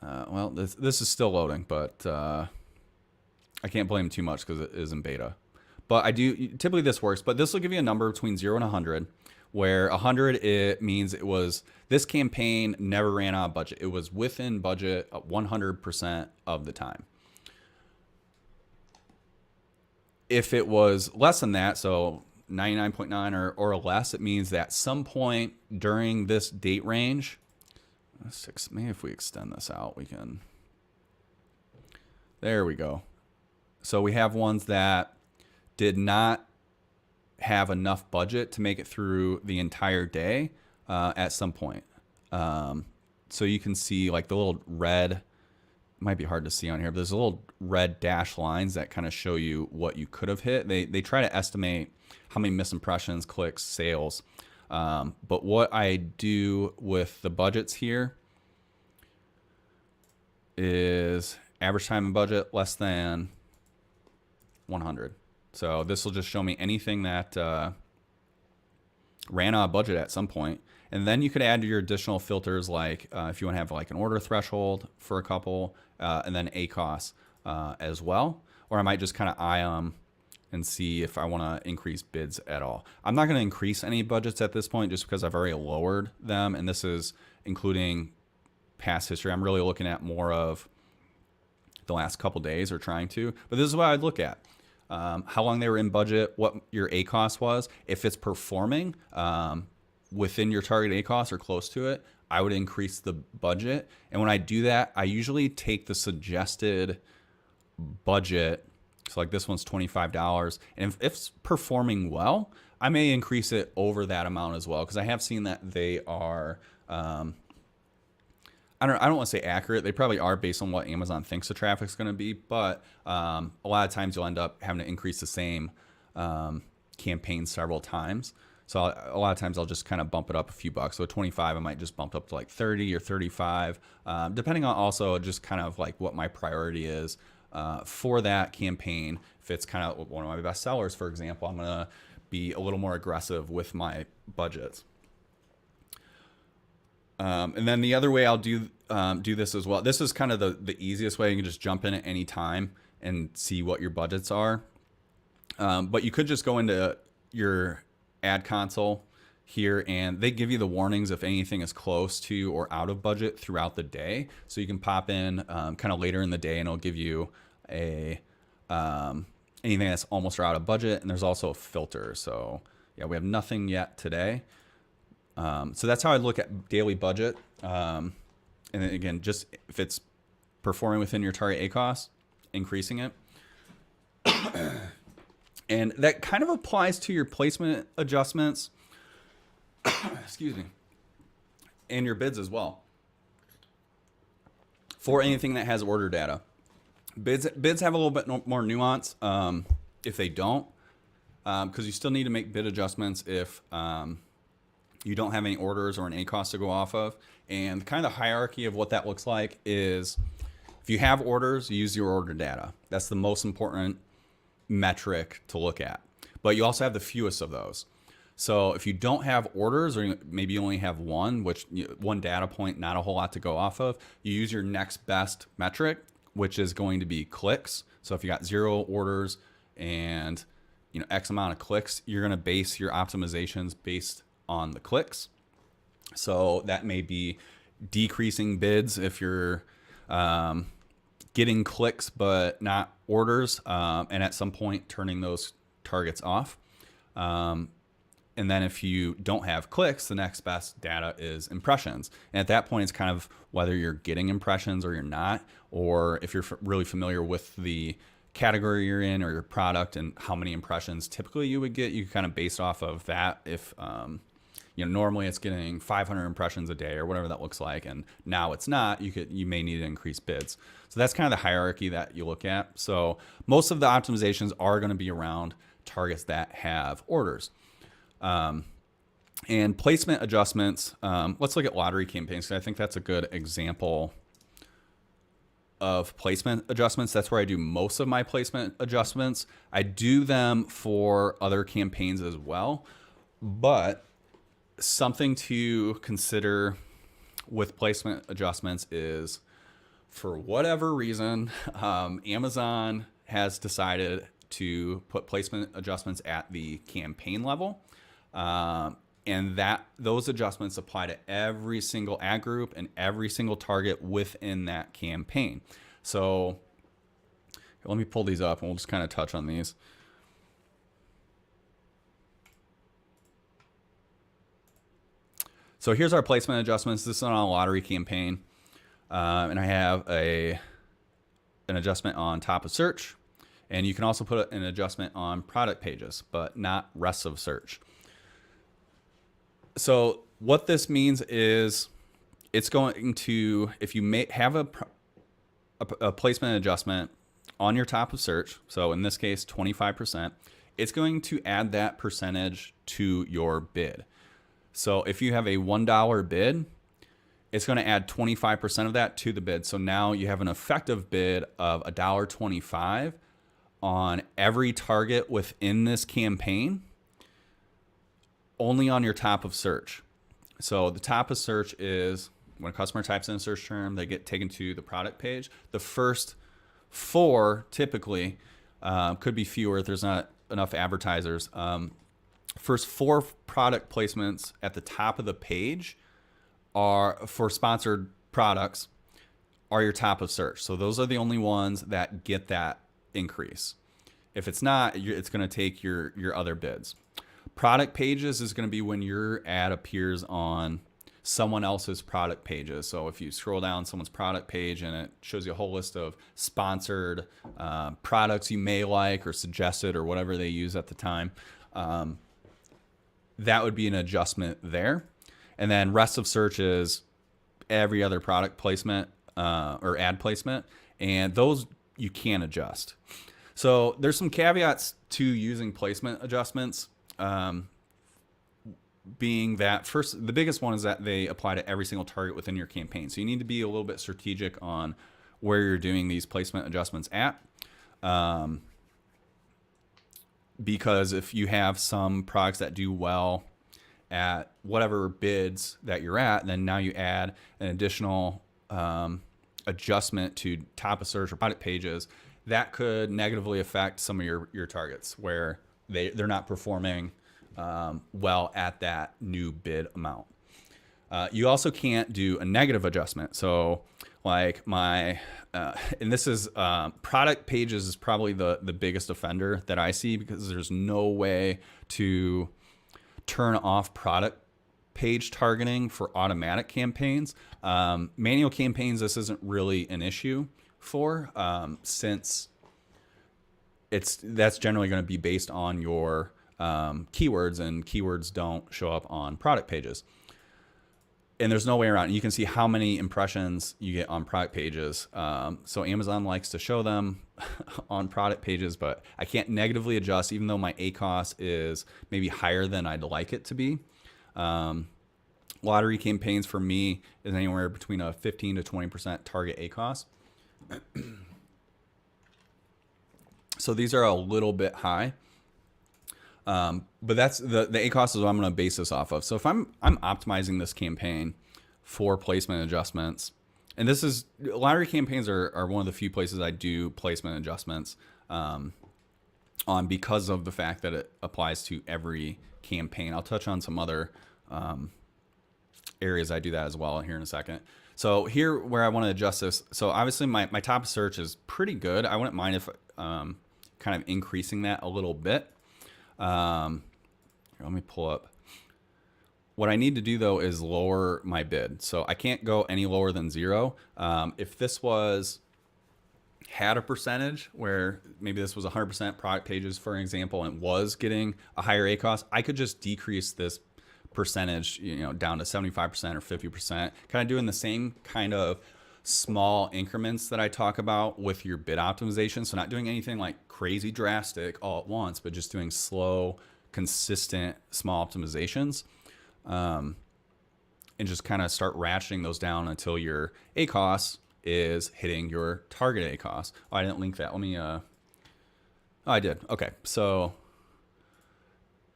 well, this is still loading, but I can't blame too much because it is in beta. But typically this works, but this will give you a number between 0 and 100, where 100, it means this campaign never ran out of budget. It was within budget 100% of the time. If it was less than that, so 99.9 or less, it means that at some point during this date range, maybe if we extend this out, we can, there we go. So we have ones that did not have enough budget to make it through the entire day at some point. So you can see like the little red, might be hard to see on here, but there's a little red dash lines that kind of show you what you could have hit. They try to estimate how many misimpressions, clicks, sales. But what I do with the budgets here is average time and budget less than 100. So this will just show me anything that ran out of budget at some point. And then you could add your additional filters, like if you want to have like an order threshold for a couple, and then ACOS as well. Or I might just kind of eye them and see if I want to increase bids at all. I'm not going to increase any budgets at this point just because I've already lowered them. And this is including past history. I'm really looking at more of the last couple days, or trying to. But this is what I'd look at. How long they were in budget, what your ACOS was. If it's performing within your target ACOS or close to it, I would increase the budget. And when I do that, I usually take the suggested budget. So like this one's $25. And if it's performing well, I may increase it over that amount as well, because I have seen that they are, I don't want to say accurate. They probably are based on what Amazon thinks the traffic's going to be, but a lot of times you'll end up having to increase the same campaign several times. So a lot of times I'll just kind of bump it up a few bucks. So 25, I might just bump up to like 30 or 35, depending on also just kind of like what my priority is for that campaign. If it's kind of one of my best sellers, for example, I'm going to be a little more aggressive with my budgets. And then the other way I'll do this as well. This is kind of the easiest way. You can just jump in at any time and see what your budgets are. But you could just go into your ad console here, and they give you the warnings if anything is close to or out of budget throughout the day. So you can pop in kind of later in the day, and it'll give you a anything that's almost or out of budget. And there's also a filter. So yeah, we have nothing yet today. So that's how I look at daily budget. And then again, just if it's performing within your target ACOS, increasing it. And that kind of applies to your placement adjustments, excuse me, and your bids as well. For anything that has order data. Bids have a little bit more nuance if they don't, because you still need to make bid adjustments if you don't have any orders or an ACOS to go off of. And kind of the hierarchy of what that looks like is, if you have orders, you use your order data. That's the most important metric to look at. But you also have the fewest of those. So if you don't have orders, or maybe you only have one, one data point, not a whole lot to go off of, you use your next best metric, which is going to be clicks. So if you got 0 orders and X amount of clicks, you're going to base your optimizations based on the clicks. So that may be decreasing bids if you're getting clicks but not orders, and at some point turning those targets off. And then if you don't have clicks, the next best data is impressions. And at that point, it's kind of whether you're getting impressions or you're not, or if you're really familiar with the category you're in or your product and how many impressions typically you would get, you kind of base off of that. If normally it's getting 500 impressions a day or whatever that looks like, and now it's not, you may need to increase bids. So that's kind of the hierarchy that you look at. So most of the optimizations are going to be around targets that have orders. And placement adjustments, let's look at lottery campaigns. I think that's a good example of placement adjustments. That's where I do most of my placement adjustments. I do them for other campaigns as well, but something to consider with placement adjustments is, for whatever reason, Amazon has decided to put placement adjustments at the campaign level. And those adjustments apply to every single ad group and every single target within that campaign. So let me pull these up and we'll just kind of touch on these. So here's our placement adjustments. This is on a lottery campaign. And I have an adjustment on top of search. And you can also put an adjustment on product pages, but not rest of search. So what this means is it's going to, if you may have a placement adjustment on your top of search, so in this case 25%, it's going to add that percentage to your bid. So if you have a $1 bid, it's going to add 25% of that to the bid. So now you have an effective bid of $1.25 on every target within this campaign, only on your top of search. So the top of search is when a customer types in a search term, they get taken to the product page. The first 4 typically, could be fewer if there's not enough advertisers. First 4 product placements at the top of the page are for sponsored products are your top of search. So those are the only ones that get that increase. If it's not, it's going to take your other bids. Product pages is going to be when your ad appears on someone else's product pages. So if you scroll down someone's product page and it shows you a whole list of sponsored products you may like or suggested or whatever they use at the time, that would be an adjustment there. And then rest of search is every other product placement or ad placement, and those you can adjust. So there's some caveats to using placement adjustments. Being that first, the biggest one is that they apply to every single target within your campaign. So you need to be a little bit strategic on where you're doing these placement adjustments at. Because if you have some products that do well at whatever bids that you're at, then now you add an additional adjustment to top of search or product pages, that could negatively affect some of your targets where they're not performing well at that new bid amount. You also can't do a negative adjustment. So like and this is product pages is probably the biggest offender that I see, because there's no way to turn off product page targeting for automatic campaigns. Manual campaigns, this isn't really an issue for, since that's generally going to be based on your keywords, and keywords don't show up on product pages. And there's no way around it. You can see how many impressions you get on product pages. So Amazon likes to show them on product pages, but I can't negatively adjust, even though my ACOS is maybe higher than I'd like it to be. Lottery campaigns for me is anywhere between a 15 to 20% target ACOS. So these are a little bit high. But that's the ACOS is what I'm going to base this off of. So if I'm optimizing this campaign for placement adjustments, and this is, lottery campaigns are one of the few places I do placement adjustments on, because of the fact that it applies to every campaign. I'll touch on some other areas I do that as well here in a second. So here where I want to adjust this. So obviously my top of search is pretty good. I wouldn't mind if kind of increasing that a little bit. Let me pull up. What I need to do though is lower my bid. So I can't go any lower than 0. If this had a percentage where maybe this was 100% product pages, for example, and was getting a higher ACOS, I could just decrease this percentage, down to 75% or 50%, kind of doing the same kind of small increments that I talk about with your bid optimization. So not doing anything like crazy drastic all at once, but just doing slow, consistent, small optimizations. And just kind of start ratcheting those down until your ACOS is hitting your target ACOS. Oh, I didn't link that. Let me, oh, I did. Okay. So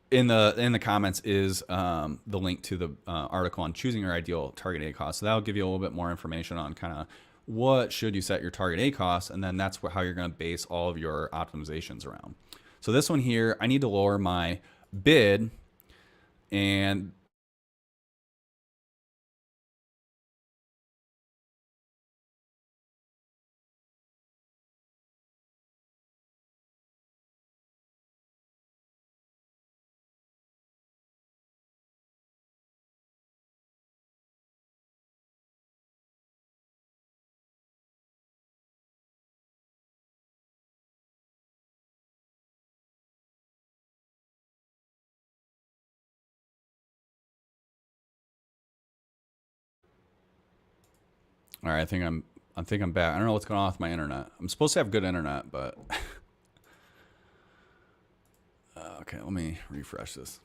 in the comments is the link to the article on choosing your ideal target ACOS. So that'll give you a little bit more information on kind of what should you set your target ACOS, and then that's how you're going to base all of your optimizations around. So this one here, I need to lower my bid, and all right, I think I'm back. I don't know what's going on with my internet. I'm supposed to have good internet, but okay, let me refresh this.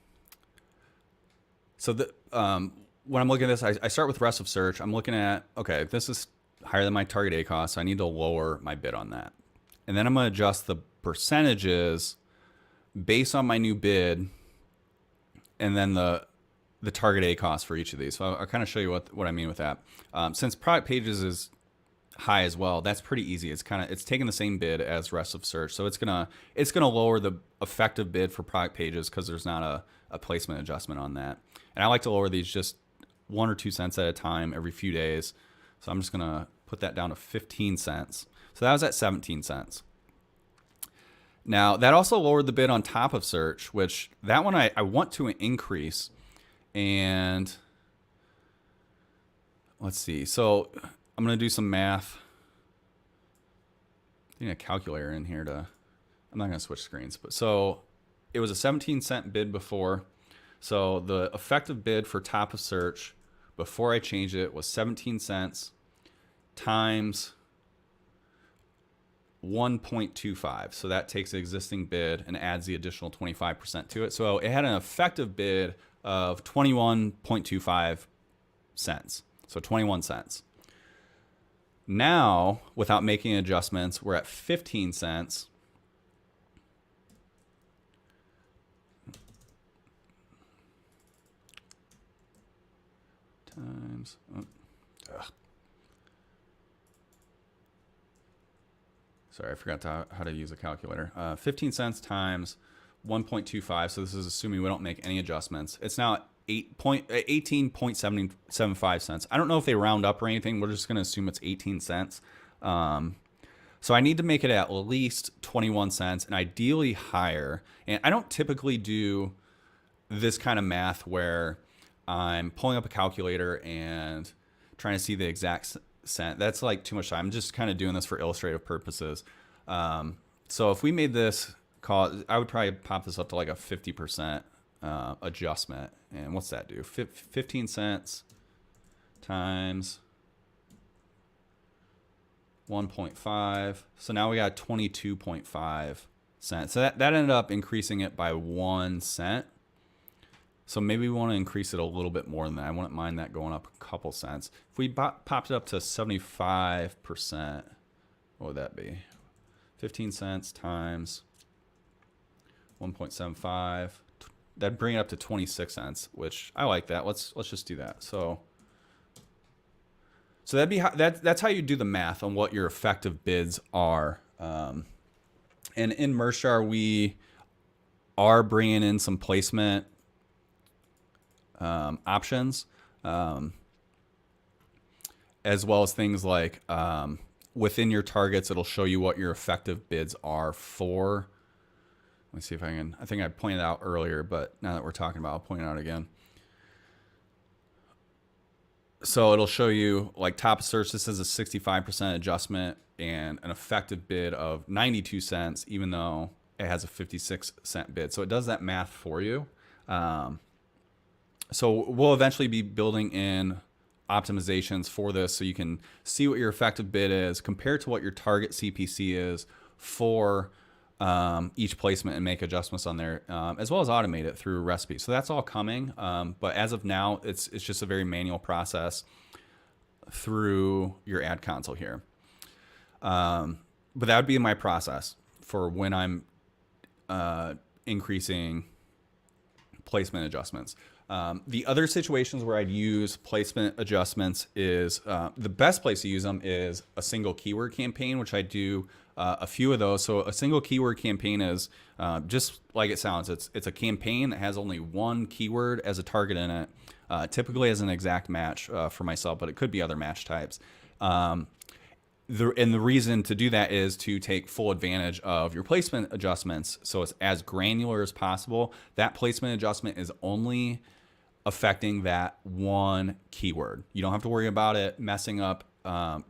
So when I'm looking at this, I start with rest of search. I'm looking at, okay, this is higher than my target ACOS, so I need to lower my bid on that. And then I'm going to adjust the percentages based on my new bid, and then the target ACOS for each of these. So I'll kind of show you what I mean with that. Since product pages is high as well, that's pretty easy. It's taking the same bid as rest of search, so it's gonna lower the effective bid for product pages because there's not a placement adjustment on that. And I like to lower these just 1 or 2 cents at a time every few days. So I'm just gonna put that down to 15 cents. So that was at 17 cents. Now that also lowered the bid on top of search, which that one I want to increase. And let's see. So I'm going to do some math. I need a calculator in here I'm not going to switch screens, but so it was a 17-cent bid before. So the effective bid for top of search before I changed it was 17 cents times 1.25. So that takes the existing bid and adds the additional 25% to it. So it had an effective bid of 21.25 cents. So 21 cents. Now, without making adjustments, we're at 15 cents. Times, sorry, I forgot how to use a calculator. 15 cents times 1.25. So this is assuming we don't make any adjustments. It's now 18.75 cents. I don't know if they round up or anything. We're just going to assume it's 18 cents. So I need to make it at least 21 cents and ideally higher. And I don't typically do this kind of math where I'm pulling up a calculator and trying to see the exact cent. That's like too much time. I'm just kind of doing this for illustrative purposes. So if we made this call, I would probably pop this up to like a 50% adjustment. And what's that do? 15 cents times 1.5. So now we got 22.5 cents. So that ended up increasing it by 1 cent. So maybe we want to increase it a little bit more than that. I wouldn't mind that going up a couple cents. If we popped it up to 75%, what would that be? 15 cents times 1.75. That'd bring it up to 26 cents, which I like that. Let's just do that. So that's how you do the math on what your effective bids are. And in Mershar, we are bringing in some placement options, as well as things like within your targets, it'll show you what your effective bids are for. Let me see if I can. I think I pointed out earlier, but now that we're talking about it, I'll point it out again. So it'll show you like top of search. This is a 65% adjustment and an effective bid of 92 cents, even though it has a 56-cent bid. So it does that math for you. So we'll eventually be building in optimizations for this so you can see what your effective bid is compared to what your target CPC is for each placement and make adjustments on there, as well as automate it through recipes. So that's all coming. But as of now, it's just a very manual process through your ad console here. But that would be my process for when I'm increasing placement adjustments. The other situations where I'd use placement adjustments is the best place to use them is a single keyword campaign, which I do a few of those. So a single keyword campaign is just like it sounds. It's a campaign that has only one keyword as a target in it, typically as an exact match for myself, but it could be other match types. The reason to do that is to take full advantage of your placement adjustments. So it's as granular as possible. That placement adjustment is only affecting that one keyword. You don't have to worry about it messing up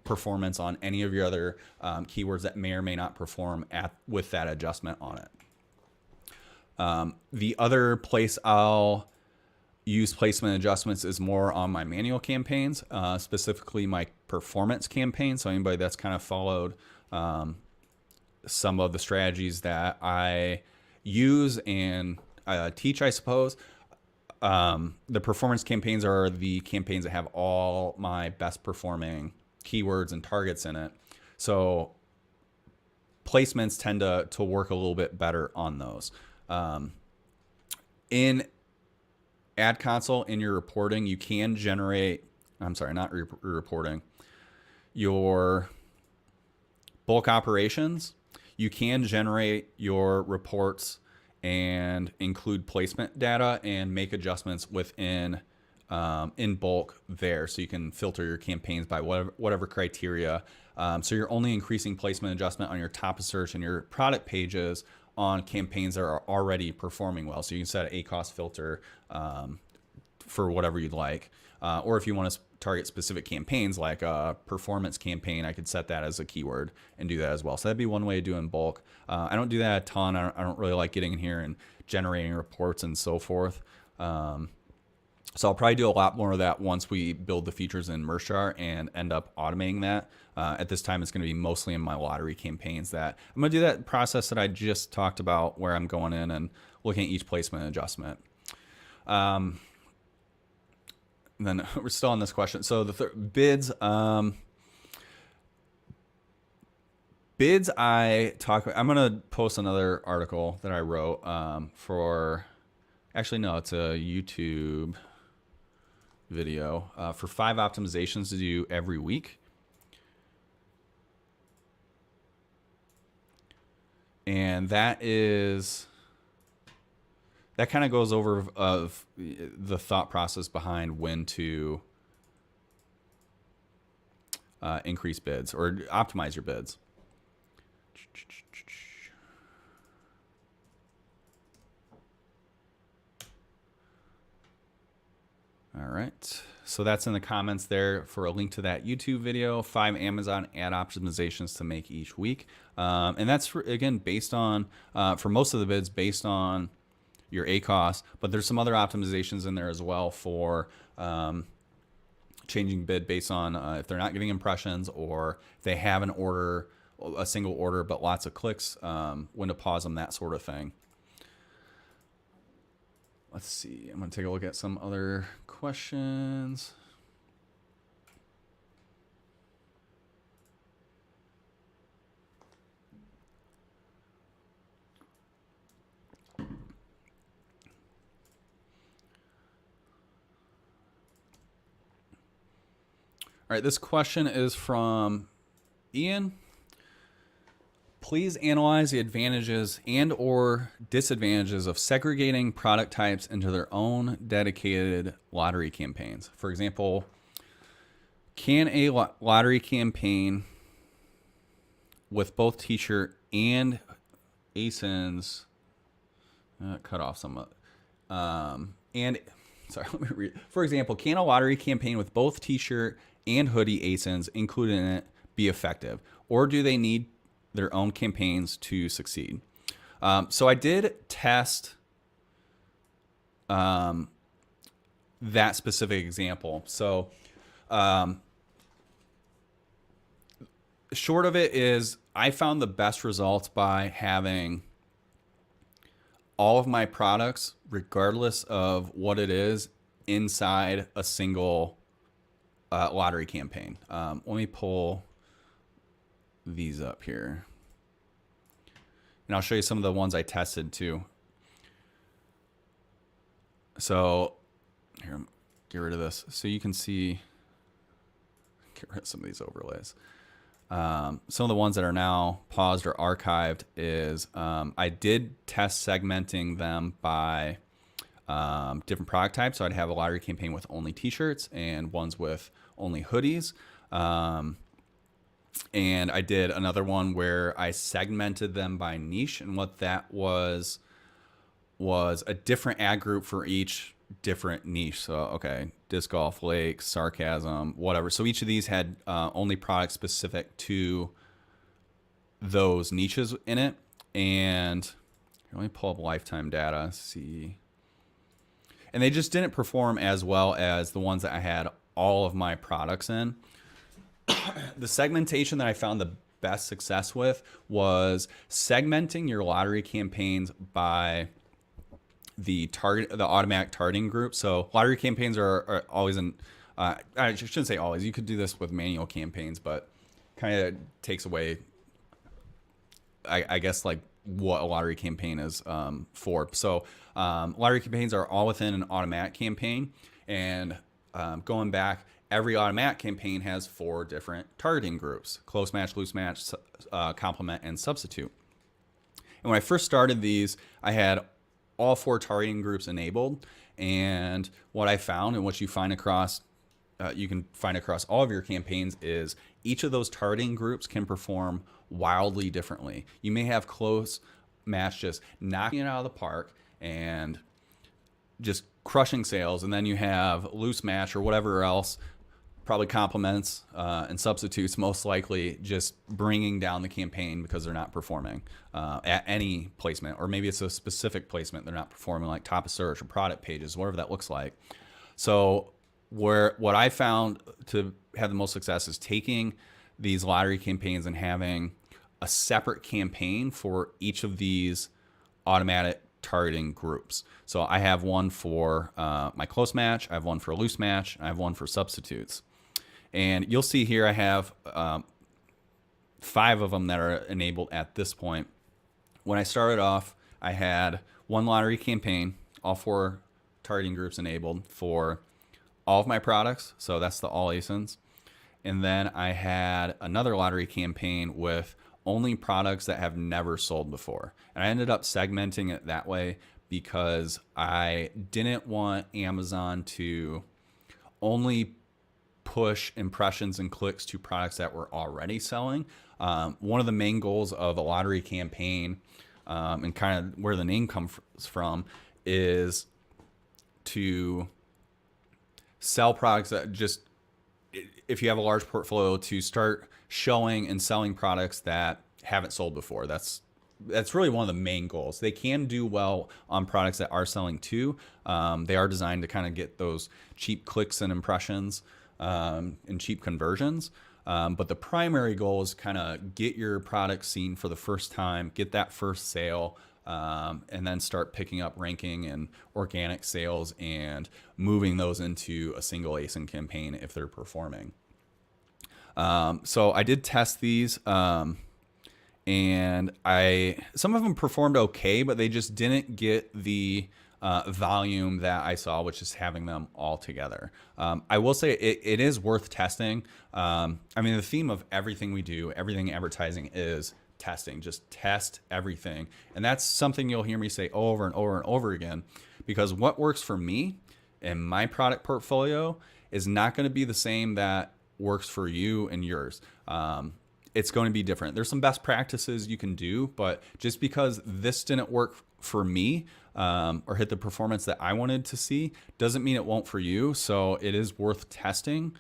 performance on any of your other keywords that may or may not perform with that adjustment on it. The other place I'll use placement adjustments is more on my manual campaigns, specifically my performance campaigns. So anybody that's kind of followed some of the strategies that I use and teach, I suppose, the performance campaigns are the campaigns that have all my best performing keywords and targets in it. So placements tend to work a little bit better on those. In Ad Console, in your reporting, you can generate, I'm sorry, not reporting, your bulk operations. You can generate your reports and include placement data and make adjustments within in bulk there. So you can filter your campaigns by whatever criteria. So you're only increasing placement adjustment on your top of search and your product pages on campaigns that are already performing well. So you can set an ACOS filter for whatever you'd like. Or if you want to target specific campaigns like a performance campaign, I could set that as a keyword and do that as well. So that'd be one way to do in bulk. I don't do that a ton. I don't really like getting in here and generating reports and so forth. So I'll probably do a lot more of that once we build the features in Merchar and end up automating that. At this time, it's going to be mostly in my lottery campaigns that I'm going to do that process that I just talked about where I'm going in and looking at each placement adjustment. And then we're still on this question. So the bids, bids I'm going to post another article that I wrote actually, no, it's a YouTube video for 5 optimizations to do every week. And that kind of goes over of the thought process behind when to increase bids or optimize your bids. All right, so that's in the comments there for a link to that YouTube video, 5 Amazon ad optimizations to make each week. And that's, again, based on, for most of the bids, based on your ACOS, but there's some other optimizations in there as well for changing bid based on if they're not getting impressions or if they have an order, a single order, but lots of clicks, when to pause them, that sort of thing. Let's see, I'm going to take a look at some other questions. All right, this question is from Ian. Please analyze the advantages and or disadvantages of segregating product types into their own dedicated lottery campaigns. For example, can a lottery campaign with both t-shirt and ASINs cut off some and sorry, let me read. For example, can a lottery campaign with both t-shirt and hoodie ASINs included in it be effective, or do they need their own campaigns to succeed? So I did test that specific example. So Short of it is I found the best results by having all of my products, regardless of what it is, inside a single lottery campaign. Let me pull these up here. And I'll show you some of the ones I tested too. So here, get rid of this. So you can see, get rid of some of these overlays. Some of the ones that are now paused or archived is I did test segmenting them by different product types. So I'd have a lottery campaign with only t-shirts and ones with only hoodies. And I did another one where I segmented them by niche. And what that was a different ad group for each different niche. So, okay, disc golf, lakes, sarcasm, whatever. So each of these had only products specific to those niches in it. And let me pull up lifetime data, see. And they just didn't perform as well as the ones that I had all of my products in. The segmentation that I found the best success with was segmenting your lottery campaigns by the automatic targeting group. So lottery campaigns are always I shouldn't say always. You could do this with manual campaigns, but kind of takes away, I guess, like what a lottery campaign is for. So lottery campaigns are all within an automatic campaign, and going back, every automatic campaign has 4 different targeting groups: close match, loose match, complement, and substitute. And when I first started these, I had all 4 targeting groups enabled. And what I found, and what you find across, you can find across all of your campaigns, is each of those targeting groups can perform wildly differently. You may have close match just knocking it out of the park and just crushing sales, and then you have loose match or whatever else, probably complements and substitutes, most likely just bringing down the campaign because they're not performing at any placement, or maybe it's a specific placement they're not performing, like top of search or product pages, whatever that looks like. So what I found to have the most success is taking these lottery campaigns and having a separate campaign for each of these automatic targeting groups. So I have one for my close match, I have one for loose match, and I have one for substitutes. And you'll see here I have 5 of them that are enabled at this point. When I started off, I had one lottery campaign, all 4 targeting groups enabled for all of my products. So that's the all ASINs. And then I had another lottery campaign with only products that have never sold before. And I ended up segmenting it that way because I didn't want Amazon to only push impressions and clicks to products that were already selling. One of the main goals of a lottery campaign, and kind of where the name comes from, is to sell products that just, if you have a large portfolio, to start showing and selling products that haven't sold before. That's really one of the main goals. They can do well on products that are selling too. They are designed to kind of get those cheap clicks and impressions and cheap conversions. But the primary goal is kind of get your product seen for the first time, get that first sale, and then start picking up ranking and organic sales and moving those into a single ASIN campaign if they're performing. So I did test these, and some of them performed okay, but they just didn't get the volume that I saw, which is having them all together. I will say it is worth testing. I mean, the theme of everything we do, everything advertising, is testing. Just test everything. And that's something you'll hear me say over and over and over again, because what works for me and my product portfolio is not going to be the same that works for you and yours. It's going to be different. There's some best practices you can do, but just because this didn't work for me or hit the performance that I wanted to see doesn't mean it won't for you. So it is worth testing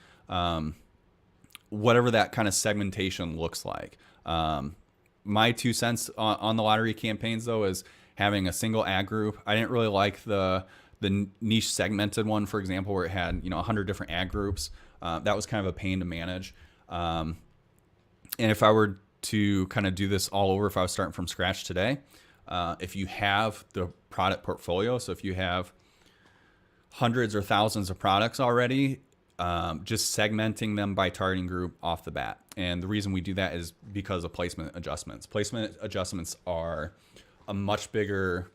whatever that kind of segmentation looks like. My 2 cents on the lottery campaigns, though, is having a single ad group. I didn't really like the the niche segmented one, for example, where it had 100 different ad groups. That was kind of a pain to manage. And if I were to kind of do this all over, if I was starting from scratch today, if you have the product portfolio, so if you have hundreds or thousands of products already, just segmenting them by targeting group off the bat. And the reason we do that is because of placement adjustments. Placement adjustments are a much bigger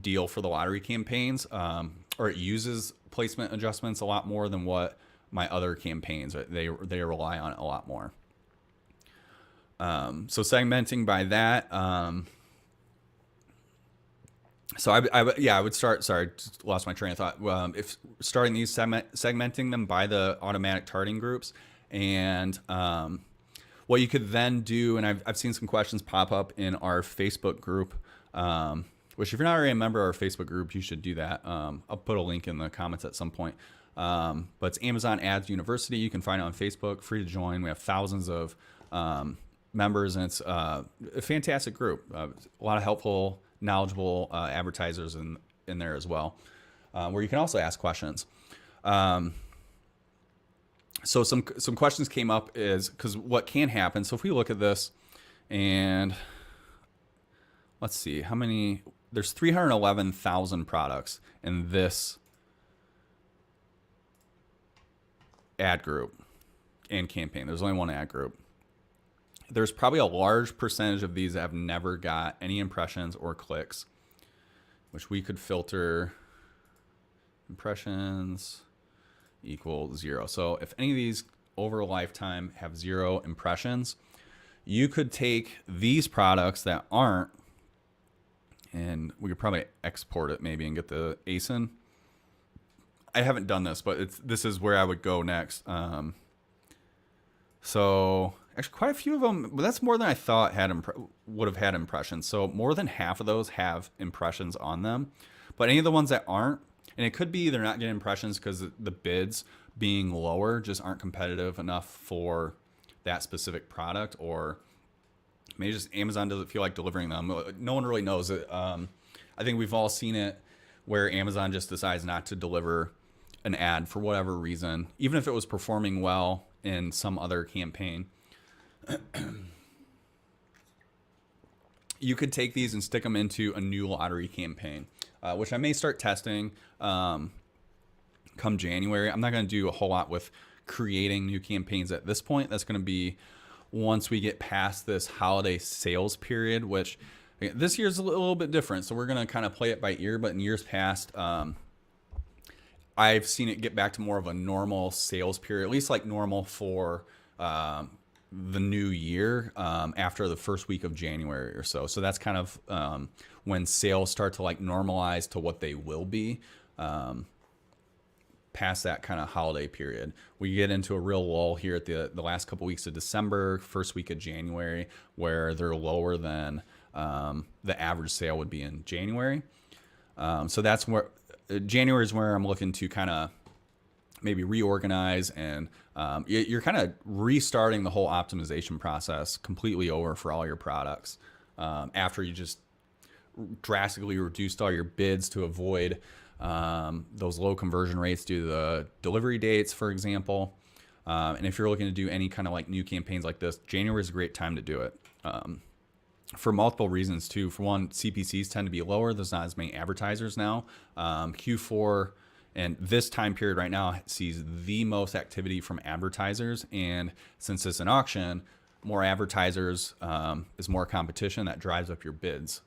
deal for the lottery campaigns, or it uses placement adjustments a lot more than what my other campaigns, they rely on it a lot more. So segmenting by that, so I would start, sorry, just lost my train of thought. If starting these segmenting them by the automatic targeting groups, and what you could then do, and I've seen some questions pop up in our Facebook group, which if you're not already a member of our Facebook group, you should do that. I'll put a link in the comments at some point. But it's Amazon Ads University. You can find it on Facebook, free to join. We have thousands of members, and it's a fantastic group. A lot of helpful, knowledgeable advertisers in there as well, where you can also ask questions. So some questions came up is because what can happen. So if we look at this, and let's see how many. There's 311,000 products in this ad group and campaign. There's only one ad group. There's probably a large percentage of these that have never got any impressions or clicks, which we could filter impressions equal 0. So if any of these over a lifetime have 0 impressions, you could take these products that aren't, and we could probably export it maybe and get the ASIN. I haven't done this, but this is where I would go next. So actually quite a few of them, but that's more than I thought would have had impressions. So more than half of those have impressions on them, but any of the ones that aren't, and it could be they're not getting impressions because the bids being lower just aren't competitive enough for that specific product, or maybe just Amazon doesn't feel like delivering them. No one really knows it. I think we've all seen it where Amazon just decides not to deliver an ad for whatever reason, even if it was performing well in some other campaign. You could take these and stick them into a new lottery campaign, which I may start testing come January. I'm not going to do a whole lot with creating new campaigns at this point. That's going to be once we get past this holiday sales period, which this year's a little bit different. So we're going to kind of play it by ear, but in years past, I've seen it get back to more of a normal sales period, at least like normal for the new year, after the first week of January or so. So that's kind of when sales start to like normalize to what they will be past that kind of holiday period. We get into a real lull here at the last couple weeks of December, first week of January, where they're lower than the average sale would be in January. So that's where January is where I'm looking to kind of maybe reorganize, and you're kind of restarting the whole optimization process completely over for all your products after you just drastically reduced all your bids to avoid those low conversion rates due to the delivery dates, for example. And if you're looking to do any kind of like new campaigns like this, January is a great time to do it. For multiple reasons too. For one, CPCs tend to be lower. There's not as many advertisers now. Q4 and this time period right now sees the most activity from advertisers. And since it's an auction, more advertisers is more competition that drives up your bids.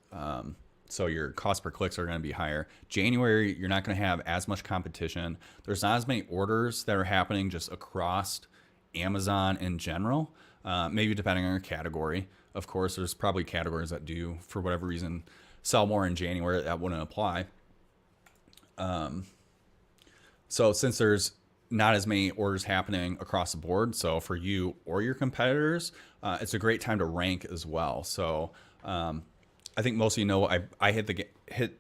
So your cost per clicks are going to be higher. January, you're not going to have as much competition. There's not as many orders that are happening just across Amazon in general, maybe depending on your category. Of course, there's probably categories that do, for whatever reason, sell more in January. That wouldn't apply. So since there's not as many orders happening across the board, so for you or your competitors, it's a great time to rank as well. So I think most of you know I hit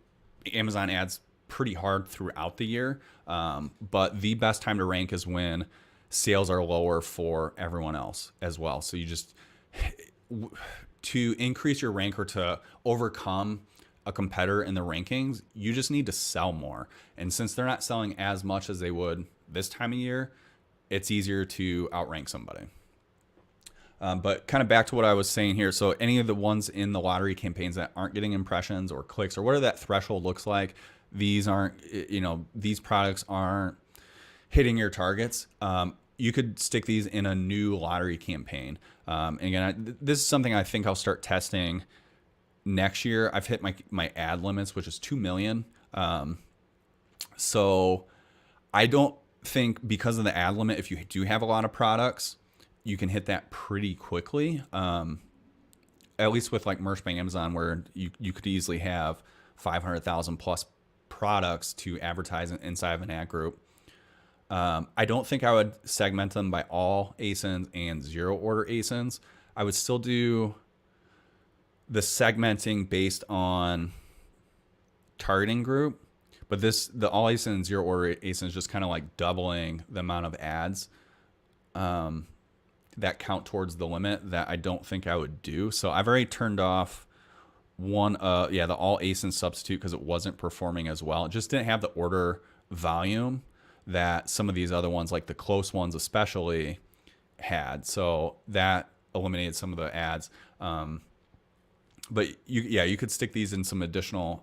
Amazon ads pretty hard throughout the year, but the best time to rank is when sales are lower for everyone else as well. So you just, to increase your rank or to overcome a competitor in the rankings. You just need to sell more. And since they're not selling as much as they would this time of year, it's easier to outrank somebody. But kind of back to what I was saying here. So any of the ones in the lottery campaigns that aren't getting impressions or clicks or whatever that threshold looks like, these aren't, these products aren't hitting your targets. You could stick these in a new lottery campaign. And again, this is something I think I'll start testing next year. I've hit my ad limits, which is 2 million. So I don't think because of the ad limit, if you do have a lot of products, you can hit that pretty quickly. At least with like Merch by Amazon, where you could easily have 500,000 plus products to advertise inside of an ad group. I don't think I would segment them by all ASINs and zero order ASINs. I would still do the segmenting based on targeting group, but the all ASIN and zero order ASIN is just kind of like doubling the amount of ads that count towards the limit that I don't think I would do. So I've already turned off the all ASIN substitute because it wasn't performing as well. It just didn't have the order volume that some of these other ones, like the close ones especially, had. So that eliminated some of the ads. But you could stick these in some additional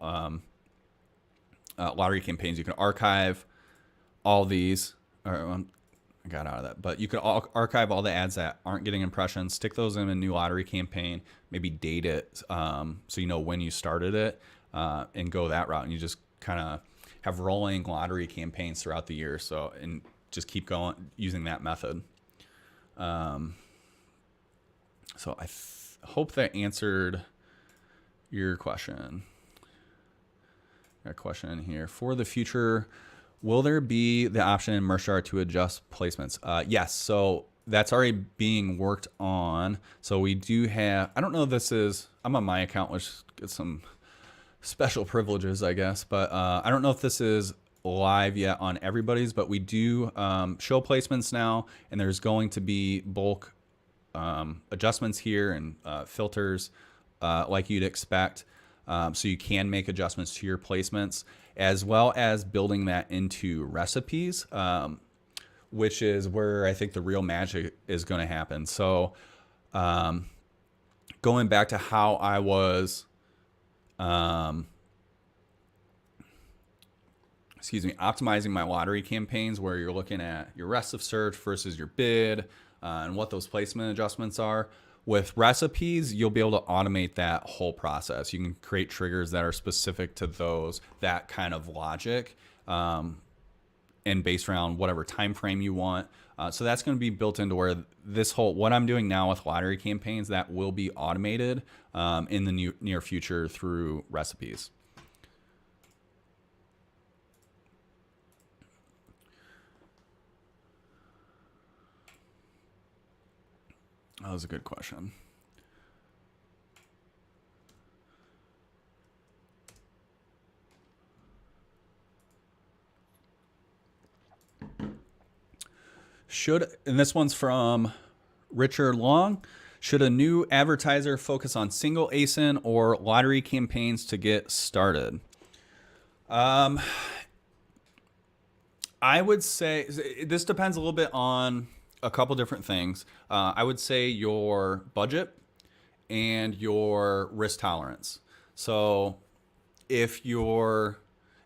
lottery campaigns. You can archive all these. I got out of that. But you could archive all the ads that aren't getting impressions, stick those in a new lottery campaign, maybe date it so you know when you started it, and go that route. And you just kind of have rolling lottery campaigns throughout the year. So, and just keep going using that method. So I hope that answered your question. Got a question in here. For the future, will there be the option in Merchart to adjust placements? Yes. So that's already being worked on. So we do have, I don't know if this is, I'm on my account, which gets some special privileges, I guess, but I don't know if this is live yet on everybody's, but we do show placements now, and there's going to be bulk adjustments here and filters like you'd expect. So you can make adjustments to your placements, as well as building that into recipes, which is where I think the real magic is going to happen. So going back to how I was optimizing my lottery campaigns, where you're looking at your rest of search versus your bid and what those placement adjustments are. With recipes, you'll be able to automate that whole process. You can create triggers that are specific to that kind of logic, and based around whatever time frame you want. So that's going to be built into where what I'm doing now with lottery campaigns, that will be automated in the near future through recipes. That was a good question. And this one's from Richard Long. Should a new advertiser focus on single ASIN or lottery campaigns to get started? I would say this depends a little bit on a couple different things. I would say your budget and your risk tolerance. So if you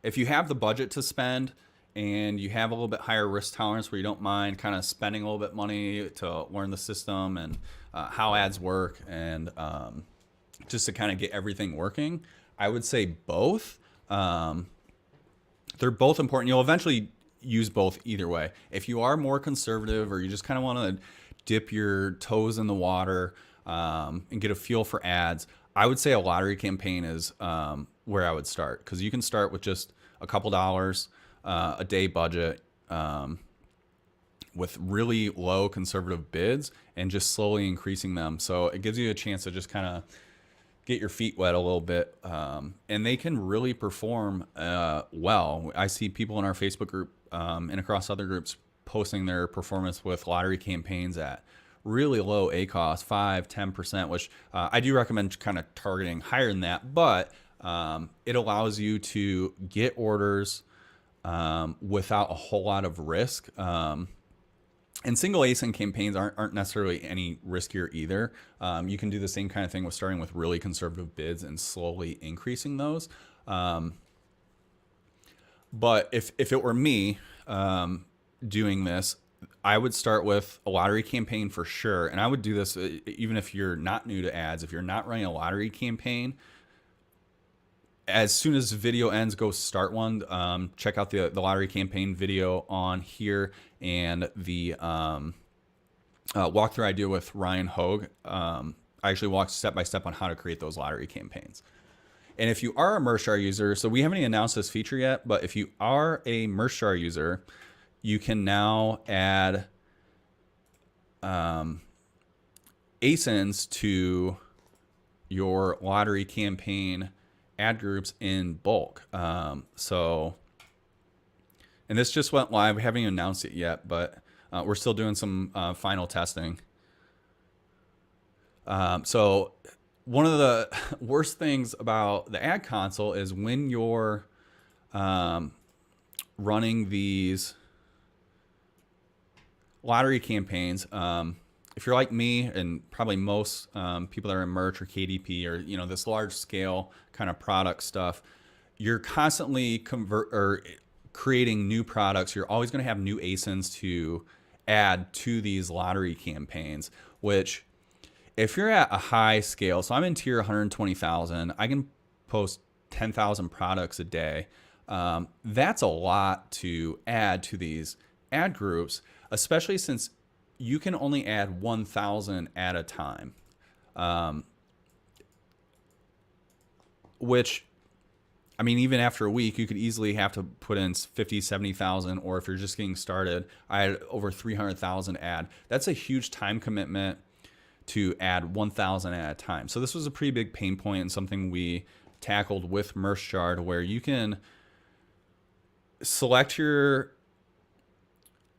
have the budget to spend and you have a little bit higher risk tolerance where you don't mind kind of spending a little bit money to learn the system and how ads work and just to kind of get everything working, I would say both. They're both important. You'll eventually use both either way. If you are more conservative or you just kind of want to dip your toes in the water and get a feel for ads, I would say a lottery campaign is where I would start, because you can start with just a couple dollars a day budget with really low conservative bids and just slowly increasing them. So it gives you a chance to just kind of get your feet wet a little bit, and they can really perform well. I see people in our Facebook group and across other groups posting their performance with lottery campaigns at really low ACOS, 5-10%, which I do recommend kind of targeting higher than that. But It allows you to get orders without a whole lot of risk. And single ASIN campaigns aren't necessarily any riskier either. You can do the same kind of thing with starting with really conservative bids and slowly increasing those. But if it were me doing this, I would start with a lottery campaign for sure. And I would do this even if you're not new to ads. If you're not running a lottery campaign, as soon as the video ends, go start one. Check out the lottery campaign video on here and the walkthrough I do with Ryan Hogue. I actually walked step by step on how to create those lottery campaigns. And if you are a Merchjar user, so we haven't even announced this feature yet, but if you are a Merchjar user, you can now add ASINs to your lottery campaign ad groups in bulk. And this just went live. We haven't even announced it yet, but we're still doing some final testing. So one of the worst things about the ad console is when you're running these lottery campaigns. If you're like me and probably most people that are in merch or KDP or this large scale kind of product stuff, you're constantly creating new products. You're always going to have new ASINs to add to these lottery campaigns, which if you're at a high scale, so I'm in tier 120,000, I can post 10,000 products a day. That's a lot to add to these ad groups, especially since you can only add 1,000 at a time, which, I mean, even after a week, you could easily have to put in 50, 70,000, or if you're just getting started, I had over 300,000 ad. That's a huge time commitment to add 1,000 at a time. So this was a pretty big pain point and something we tackled with Merchjar, where you can select your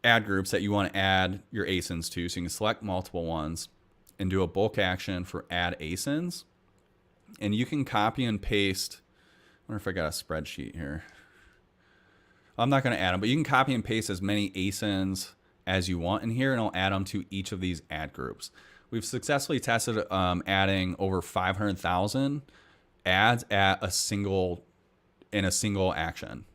ad groups that you want to add your ASINs to. So you can select multiple ones and do a bulk action for add ASINs. And you can copy and paste. I wonder if I got a spreadsheet here. I'm not going to add them, but you can copy and paste as many ASINs as you want in here, and I'll add them to each of these ad groups. We've successfully tested adding over 500,000 ads at a single action,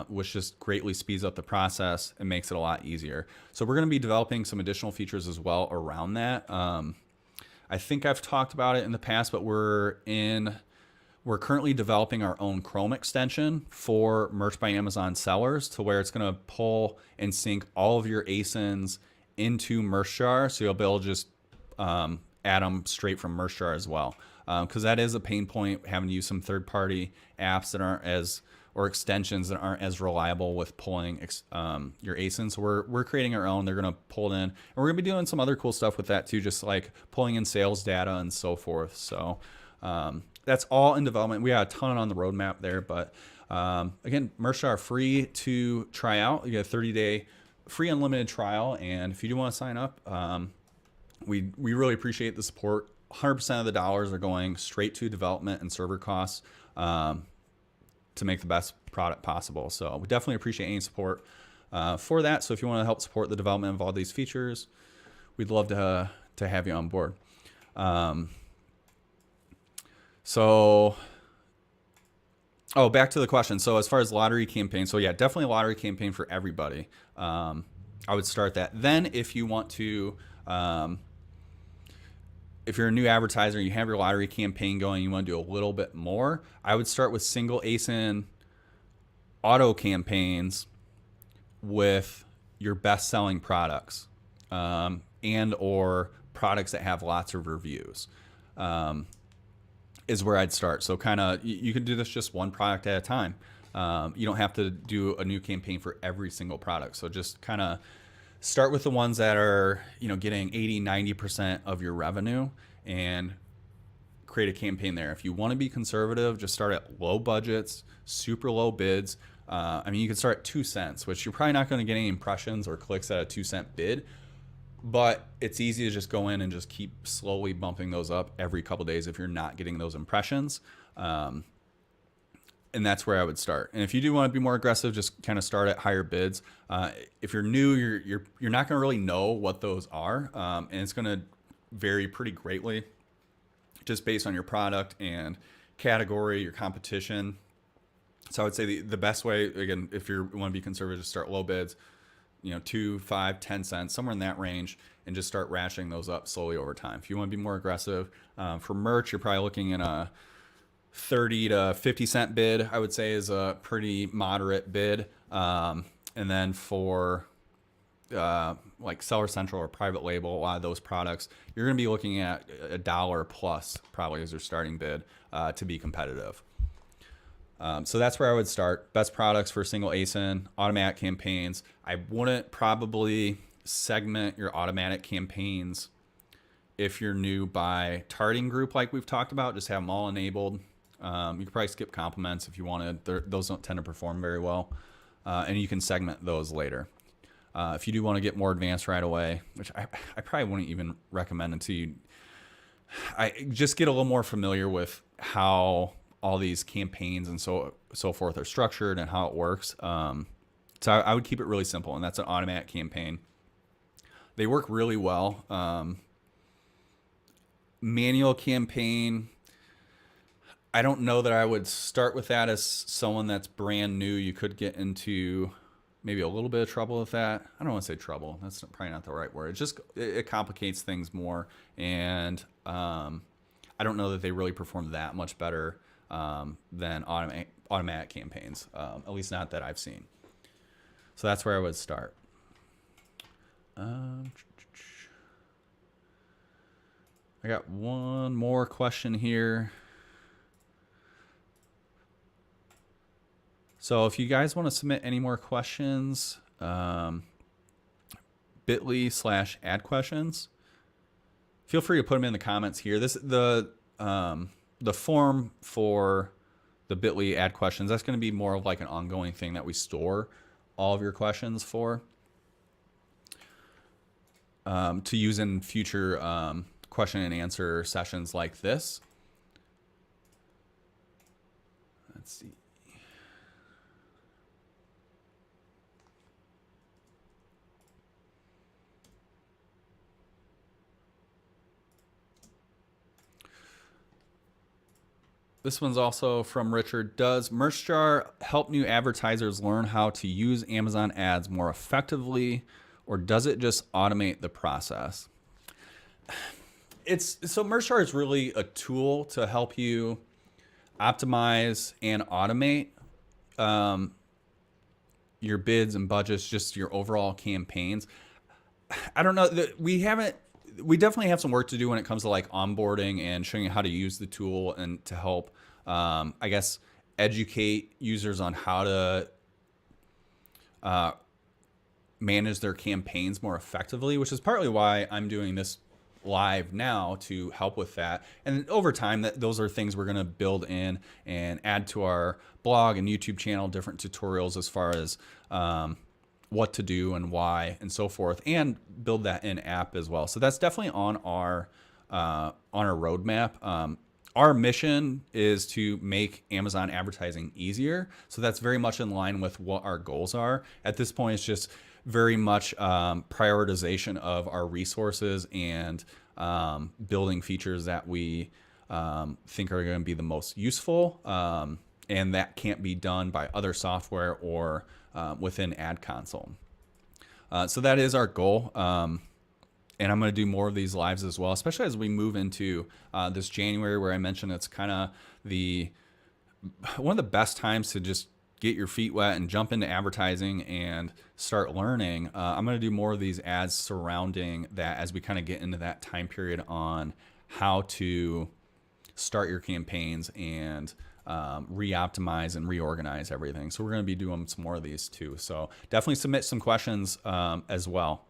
which just greatly speeds up the process and makes it a lot easier. So we're going to be developing some additional features as well around that. I think I've talked about it in the past, but we're currently developing our own Chrome extension for Merch by Amazon sellers, to where it's going to pull and sync all of your ASINs into Merchjar, so you'll be able to just add them straight from Merchjar as well. Because that is a pain point, having to use some third-party apps that aren't or extensions that aren't as reliable with pulling your ASIN. So we're creating our own. They're going to pull it in, and we're going to be doing some other cool stuff with that too, just like pulling in sales data and so forth. So that's all in development. We got a ton on the roadmap there, but again, Merchjar free to try out. You get a 30-day free unlimited trial, and if you do want to sign up, we really appreciate the support. 100% of the dollars are going straight to development and server costs to make the best product possible. So we definitely appreciate any support for that. So if you want to help support the development of all these features, we'd love to have you on board. Back to the question. So as far as lottery campaign, so yeah, definitely a lottery campaign for everybody. I would start that. Then if you want to, if you're a new advertiser, you have your lottery campaign going, you want to do a little bit more, I would start with single ASIN auto campaigns with your best-selling products and or products that have lots of reviews is where I'd start. So kind of, you can do this just one product at a time. You don't have to do a new campaign for every single product. So just kind of start with the ones that are, getting 80, 90% of your revenue and create a campaign there. If you want to be conservative, just start at low budgets, super low bids. You can start at 2 cents, which you're probably not going to get any impressions or clicks at a 2-cent bid, but it's easy to just go in and just keep slowly bumping those up every couple days if you're not getting those impressions. and that's where I would start. And if you do want to be more aggressive, just kind of start at higher bids. If you're new, you're not going to really know what those are, and it's going to vary pretty greatly, just based on your product and category, your competition. So I would say the best way, again, if you want to be conservative, just start low bids, 2, 5, 10 cents, somewhere in that range, and just start ratcheting those up slowly over time. If you want to be more aggressive, for merch, you're probably looking in a 30 to 50 cent bid, I would say, is a pretty moderate bid. And then for like Seller Central or private label, a lot of those products, you're going to be looking at $1 plus probably as your starting bid to be competitive. So that's where I would start. Best products for single ASIN, automatic campaigns. I wouldn't probably segment your automatic campaigns if you're new by targeting group like we've talked about. Just have them all enabled. You could probably skip compliments if you wanted. Those don't tend to perform very well. And you can segment those later. If you do want to get more advanced right away, which I probably wouldn't even recommend until you just get a little more familiar with how all these campaigns and so forth are structured and how it works. So I would keep it really simple, and that's an automatic campaign. They work really well. Manual campaign, I don't know that I would start with that as someone that's brand new. You could get into maybe a little bit of trouble with that. I don't want to say trouble. That's probably not the right word. It complicates things more, and I don't know that they really perform that much better than automatic campaigns, at least not that I've seen. So that's where I would start. I got one more question here. So if you guys want to submit any more questions, bit.ly/add questions, feel free to put them in the comments here. The form for the bit.ly add questions, that's going to be more of like an ongoing thing that we store all of your questions for, to use in future question and answer sessions like this. Let's see. This one's also from Richard. Does MerchJar help new advertisers learn how to use Amazon ads more effectively, or does it just automate the process? So MerchJar is really a tool to help you optimize and automate your bids and budgets, just your overall campaigns. I don't know that we definitely have some work to do when it comes to like onboarding and showing you how to use the tool and to help, I guess, educate users on how to manage their campaigns more effectively, which is partly why I'm doing this live now, to help with that. And over time, those are things we're going to build in and add to our blog and YouTube channel, different tutorials as far as what to do and why and so forth, and build that in app as well. So that's definitely on our roadmap. Our mission is to make Amazon advertising easier. So that's very much in line with what our goals are. At this point, it's just very much prioritization of our resources and building features that we think are going to be the most useful. And that can't be done by other software or within Ad Console. So that is our goal. And I'm going to do more of these lives as well, especially as we move into this January, where I mentioned it's kind of one of the best times to just get your feet wet and jump into advertising and start learning. I'm going to do more of these ads surrounding that as we kind of get into that time period on how to start your campaigns and re-optimize and reorganize everything. So we're going to be doing some more of these too. So definitely submit some questions as well.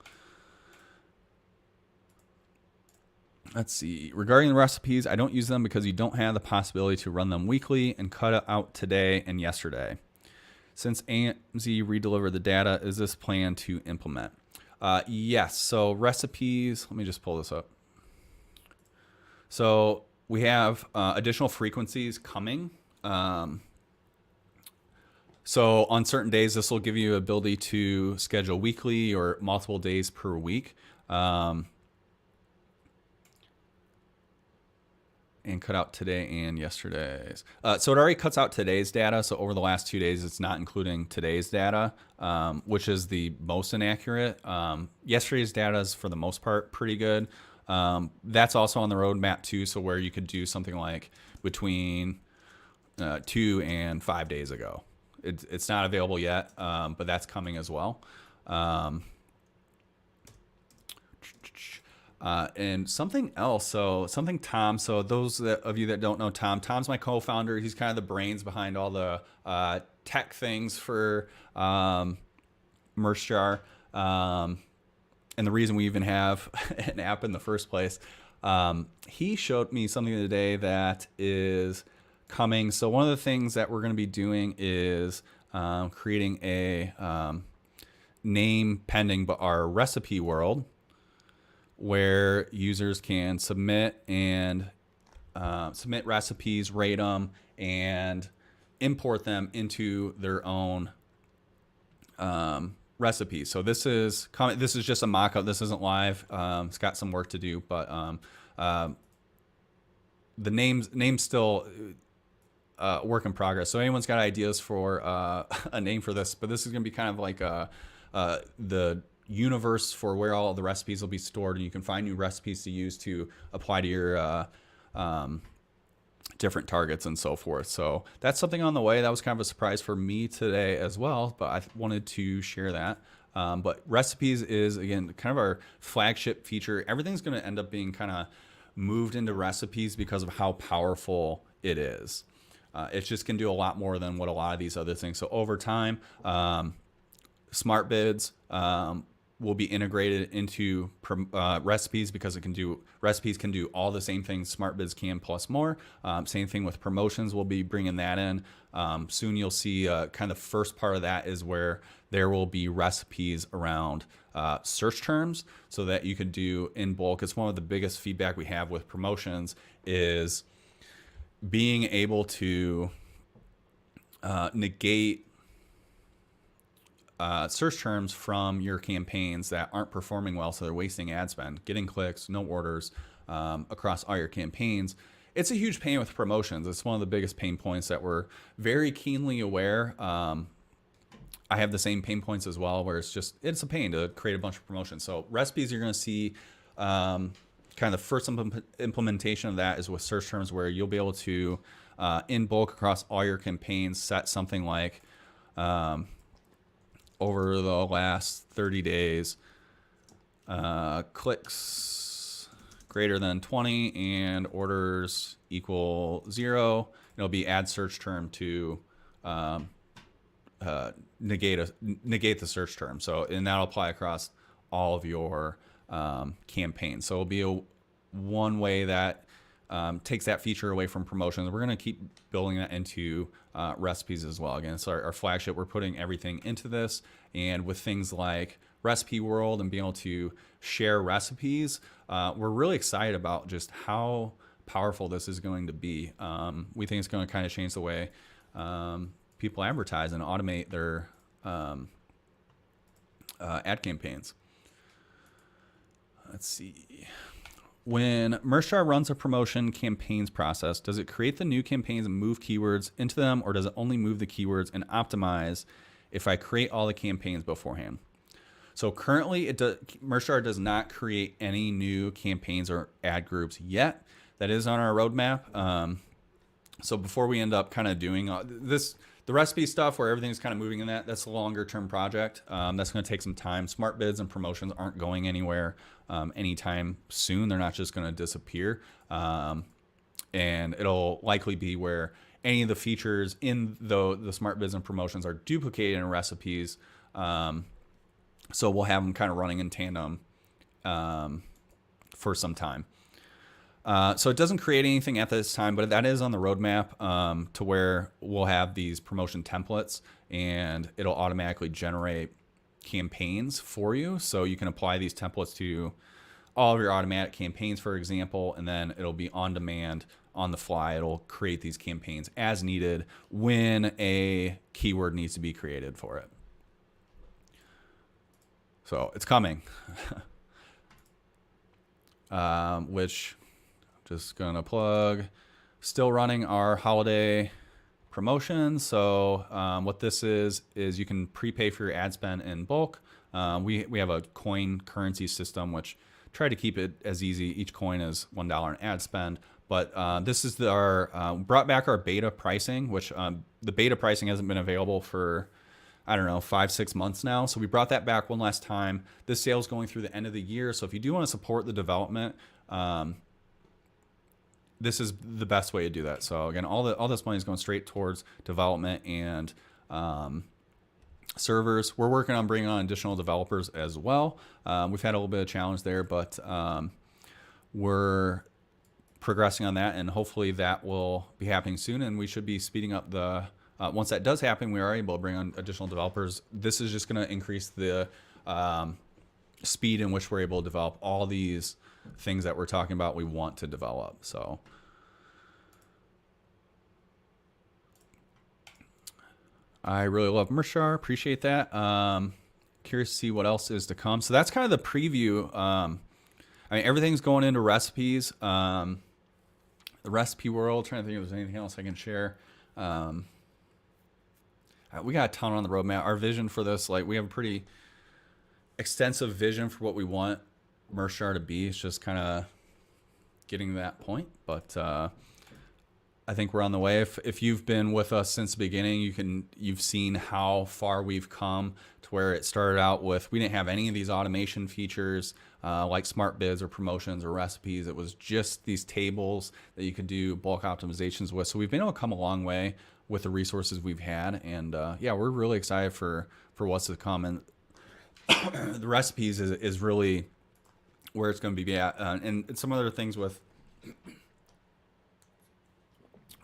Let's see. Regarding the recipes, I don't use them because you don't have the possibility to run them weekly and cut out today and yesterday. Since AMZ redeliver the data, is this planned to implement? Yes. So recipes, let me just pull this up. So we have additional frequencies coming. So on certain days, this will give you ability to schedule weekly or multiple days per week. And cut out today and yesterday's. So it already cuts out today's data. So over the last 2 days, it's not including today's data, which is the most inaccurate. Yesterday's data is for the most part pretty good. That's also on the roadmap too. So where you could do something like between 2 and 5 days ago. It's not available yet, but that's coming as well. And something else, so those of you that don't know Tom's my co-founder. He's kind of the brains behind all the tech things for Merch Jar, and the reason we even have an app in the first place. He showed me something today that is coming. So one of the things that we're going to be doing is creating a name pending but our recipe world, where users can submit recipes, rate them, and import them into their own recipes. So this is just a mock-up. This isn't live. It's got some work to do, but the name's still work in progress. So anyone's got ideas for a name for this, but this is going to be kind of like the universe for where all the recipes will be stored, and you can find new recipes to use to apply to your different targets and so forth. So that's something on the way. That was kind of a surprise for me today as well, but I wanted to share that. But recipes is, again, kind of our flagship feature. Everything's going to end up being kind of moved into recipes because of how powerful it is. It just can do a lot more than what a lot of these other things. So over time, smart bids will be integrated into recipes, because recipes can do all the same things smart bids can plus more. Same thing with promotions. We'll be bringing that in. Soon you'll see kind of the first part of that is where there will be recipes around search terms, so that you can do in bulk. It's one of the biggest feedback we have with promotions is being able to negate search terms from your campaigns that aren't performing well, so they're wasting ad spend, getting clicks, no orders across all your campaigns. It's a huge pain with promotions. It's one of the biggest pain points that we're very keenly aware. I have the same pain points as well, where it's a pain to create a bunch of promotions. So recipes, you're going to see kind of the first implementation of that is with search terms, where you'll be able to in bulk across all your campaigns set something like over the last 30 days, clicks greater than 20 and orders equal 0. It'll be add search term to negate the search term. So, and that'll apply across all of your campaigns. So it'll be one way that takes that feature away from promotions. We're going to keep building that into recipes as well. Again, it's our flagship. We're putting everything into this, and with things like Recipe World and being able to share recipes, we're really excited about just how powerful this is going to be. We think it's going to kind of change the way people advertise and automate their ad campaigns. Let's see. When Merchjar runs a promotion campaigns process, does it create the new campaigns and move keywords into them, or does it only move the keywords and optimize if I create all the campaigns beforehand? So currently, Merchjar does not create any new campaigns or ad groups yet. That is on our roadmap. So before we end up kind of doing this, the recipe stuff where everything's kind of moving in that's a longer term project. That's going to take some time. Smart bids and promotions aren't going anywhere anytime soon. They're not just going to disappear. And it'll likely be where any of the features in the smart bids and promotions are duplicated in recipes. So we'll have them kind of running in tandem for some time. So it doesn't create anything at this time, but that is on the roadmap to where we'll have these promotion templates, and it'll automatically generate campaigns for you. So you can apply these templates to all of your automatic campaigns, for example, and then it'll be on demand, on the fly. It'll create these campaigns as needed when a keyword needs to be created for it. So it's coming. Which just gonna plug, still running our holiday promotion. So what this is you can prepay for your ad spend in bulk. We have a coin currency system, which try to keep it as easy. Each coin is $1 in ad spend. But this is our brought back our beta pricing, which the beta pricing hasn't been available for, I don't know, 5-6 months now. So we brought that back one last time. This sale is going through the end of the year. So if you do want to support the development, this is the best way to do that. So again, all this money is going straight towards development and servers. We're working on bringing on additional developers as well. We've had a little bit of challenge there, but we're progressing on that, and hopefully that will be happening soon. And we should be speeding up the once that does happen, we are able to bring on additional developers. This is just going to increase the speed in which we're able to develop all these things that we're talking about we want to develop. So I really love Mershar. Appreciate that. Curious to see what else is to come. So that's kind of the preview. I mean, everything's going into recipes. The recipe world, trying to think if there's anything else I can share. We got a ton on the roadmap. Our vision for this, like, we have a pretty extensive vision for what we want Mershar to be. It's just kind of getting to that point, but I think we're on the way. If you've been with us since the beginning, you've seen how far we've come to where it started out with, we didn't have any of these automation features like smart bids or promotions or recipes. It was just these tables that you could do bulk optimizations with. So we've been able to come a long way with the resources we've had, and yeah, we're really excited for what's to come. And the recipes is really where it's going to be at, and some other things with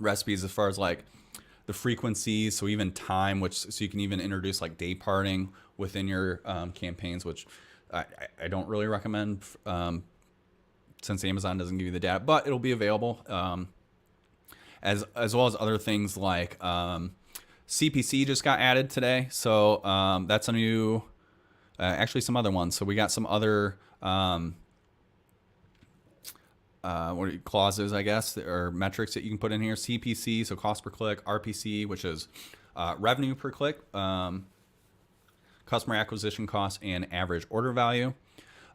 recipes as far as like the frequencies, so even time, so you can even introduce like day parting within your campaigns, which I don't really recommend since Amazon doesn't give you the data, but it'll be available, as well as other things like CPC just got added today. So that's a new, actually some other ones. So we got some other clauses, I guess, or metrics that you can put in here. CPC, so cost per click, RPC, which is revenue per click, customer acquisition cost, and average order value.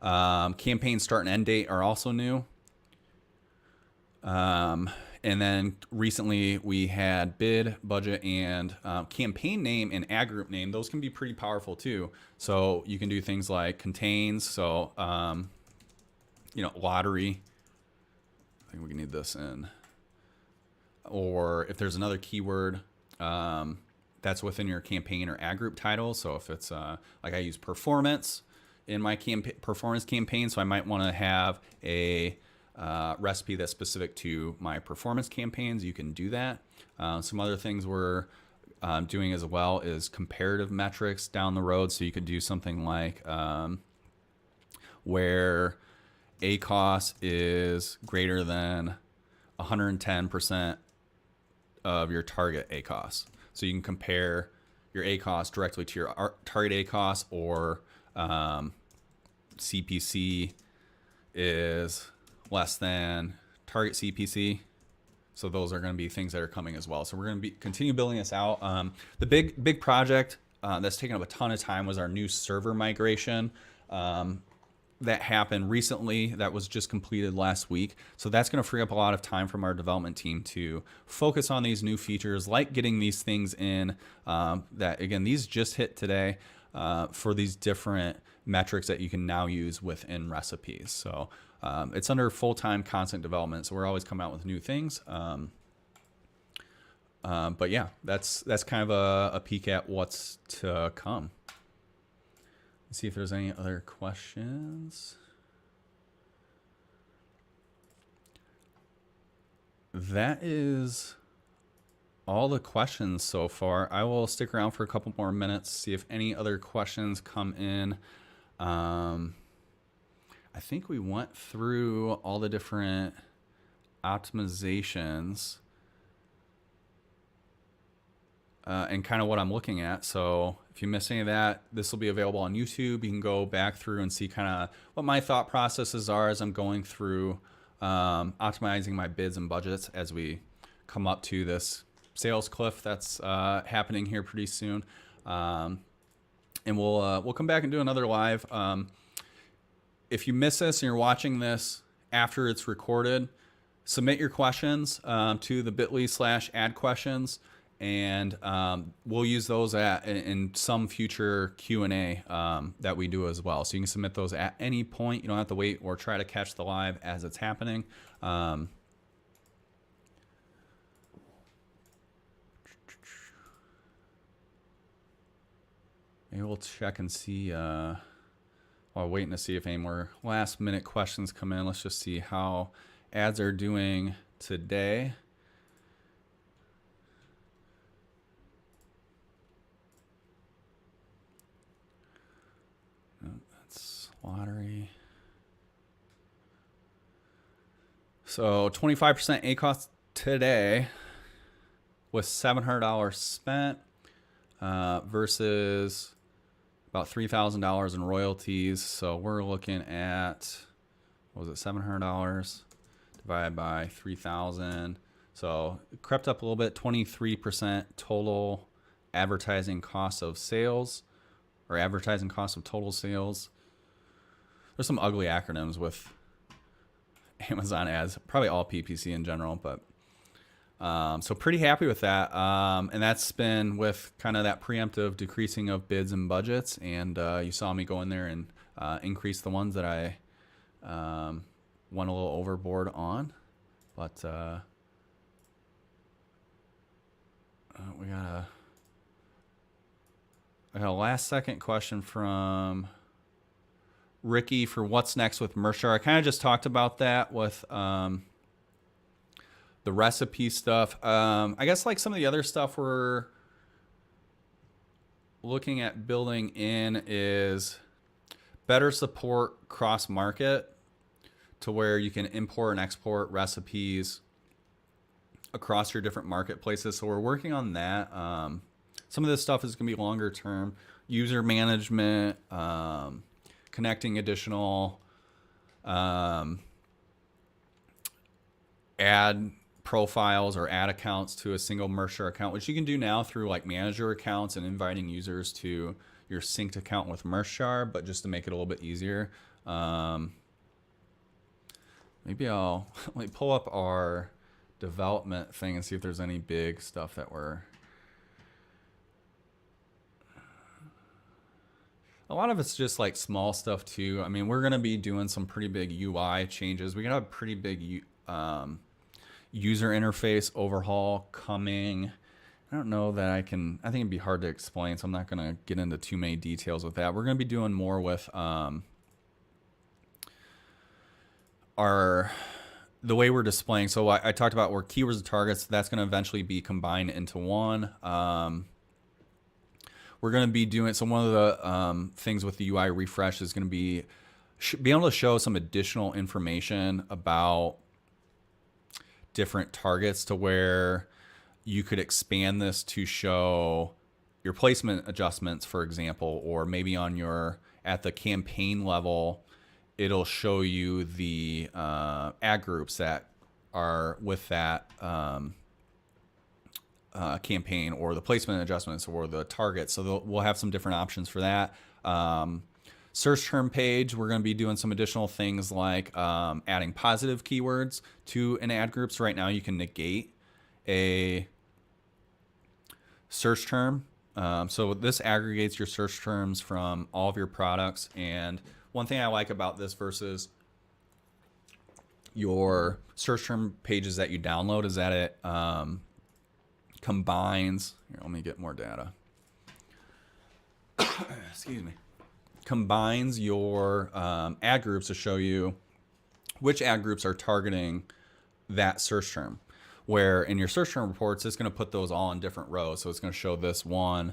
Campaign start and end date are also new. And then recently we had bid, budget, and campaign name and ad group name. Those can be pretty powerful too. So you can do things like contains, so lottery. I think we can need this in. Or if there's another keyword that's within your campaign or ad group title. So if it's like I use performance in my performance campaign, so I might want to have a recipe that's specific to my performance campaigns. You can do that. Some other things we're doing as well is comparative metrics down the road. So you could do something like where ACOS is greater than 110% of your target ACOS. So you can compare your ACOS directly to your target ACOS, or CPC is less than target CPC. So those are going to be things that are coming as well. So we're going to continue building this out. The big project that's taken up a ton of time was our new server migration. That happened recently. That was just completed last week. So that's going to free up a lot of time from our development team to focus on these new features, like getting these things in that, again, these just hit today for these different metrics that you can now use within recipes. So it's under full-time constant development. So we're always coming out with new things. But yeah, that's kind of a peek at what's to come. Let's see if there's any other questions. That is all the questions so far. I will stick around for a couple more minutes, see if any other questions come in. I think we went through all the different optimizations and kind of what I'm looking at. So if you miss any of that, this will be available on YouTube. You can go back through and see kind of what my thought processes are as I'm going through optimizing my bids and budgets as we come up to this sales cliff that's happening here pretty soon. And we'll come back and do another live. If you miss this and you're watching this after it's recorded, submit your questions to the bit.ly/add questions, and we'll use those in some future Q&A that we do as well. So you can submit those at any point. You don't have to wait or try to catch the live as it's happening. Maybe we'll check and see. While waiting to see if any more last minute questions come in. Let's just see how ads are doing today. Oh, that's lottery. So 25% ACOS today with $700 spent versus about $3,000 in royalties. So we're looking at, what was it, $700 divided by 3,000. So it crept up a little bit, 23% total advertising cost of sales, or advertising cost of total sales. There's some ugly acronyms with Amazon ads, probably all PPC in general, but so pretty happy with that. And that's been with kind of that preemptive decreasing of bids and budgets. And you saw me go in there and increase the ones that I went a little overboard on. But I got a last second question from Ricky for what's next with Mershar. I kind of just talked about that with the recipe stuff. I guess like some of the other stuff we're looking at building in is better support cross-market to where you can import and export recipes across your different marketplaces. So we're working on that. Some of this stuff is going to be longer term. User management, connecting additional ad profiles or ad accounts to a single Mershar account, which you can do now through like manager accounts and inviting users to your synced account with Mershar, but just to make it a little bit easier. Maybe let me pull up our development thing and see if there's any big stuff that we're... A lot of it's just like small stuff too. I mean, we're going to be doing some pretty big UI changes. We're going to have a pretty big user interface overhaul coming. I don't know that I think it'd be hard to explain, so I'm not going to get into too many details with that. We're going to be doing more with the way we're displaying. So I talked about where keywords and targets, that's going to eventually be combined into one. We're going to be doing, so one of the things with the UI refresh is going to be able to show some additional information about different targets to where you could expand this to show your placement adjustments, for example, or maybe on at the campaign level, it'll show you the ad groups that are with that campaign, or the placement adjustments, or the targets. So we'll have some different options for that. Search term page, we're going to be doing some additional things like adding positive keywords to an ad group. So right now you can negate a search term. So this aggregates your search terms from all of your products. And one thing I like about this versus your search term pages that you download is that it combines, here, let me get more data. Excuse me. Combines your ad groups to show you which ad groups are targeting that search term. Where in your search term reports, it's going to put those all in different rows. So it's going to show this one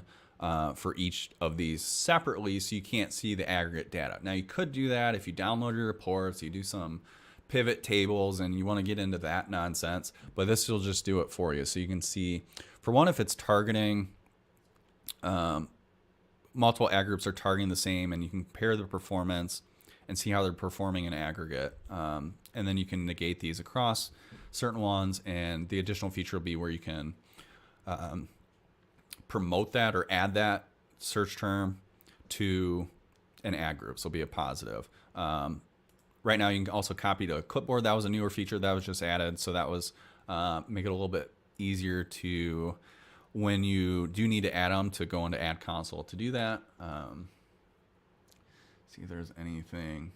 for each of these separately, so you can't see the aggregate data. Now you could do that if you download your reports, you do some pivot tables and you want to get into that nonsense, but this will just do it for you. So you can see, for one, if it's targeting, multiple ad groups are targeting the same, and you can compare the performance and see how they're performing in aggregate. And then you can negate these across certain ones, and the additional feature will be where you can promote that or add that search term to an ad group. So it'll be a positive. Right now, you can also copy to a clipboard. That was a newer feature that was just added. So that was make it a little bit easier to, when you do need to add them, to go into Ad Console to do that. See if there's anything.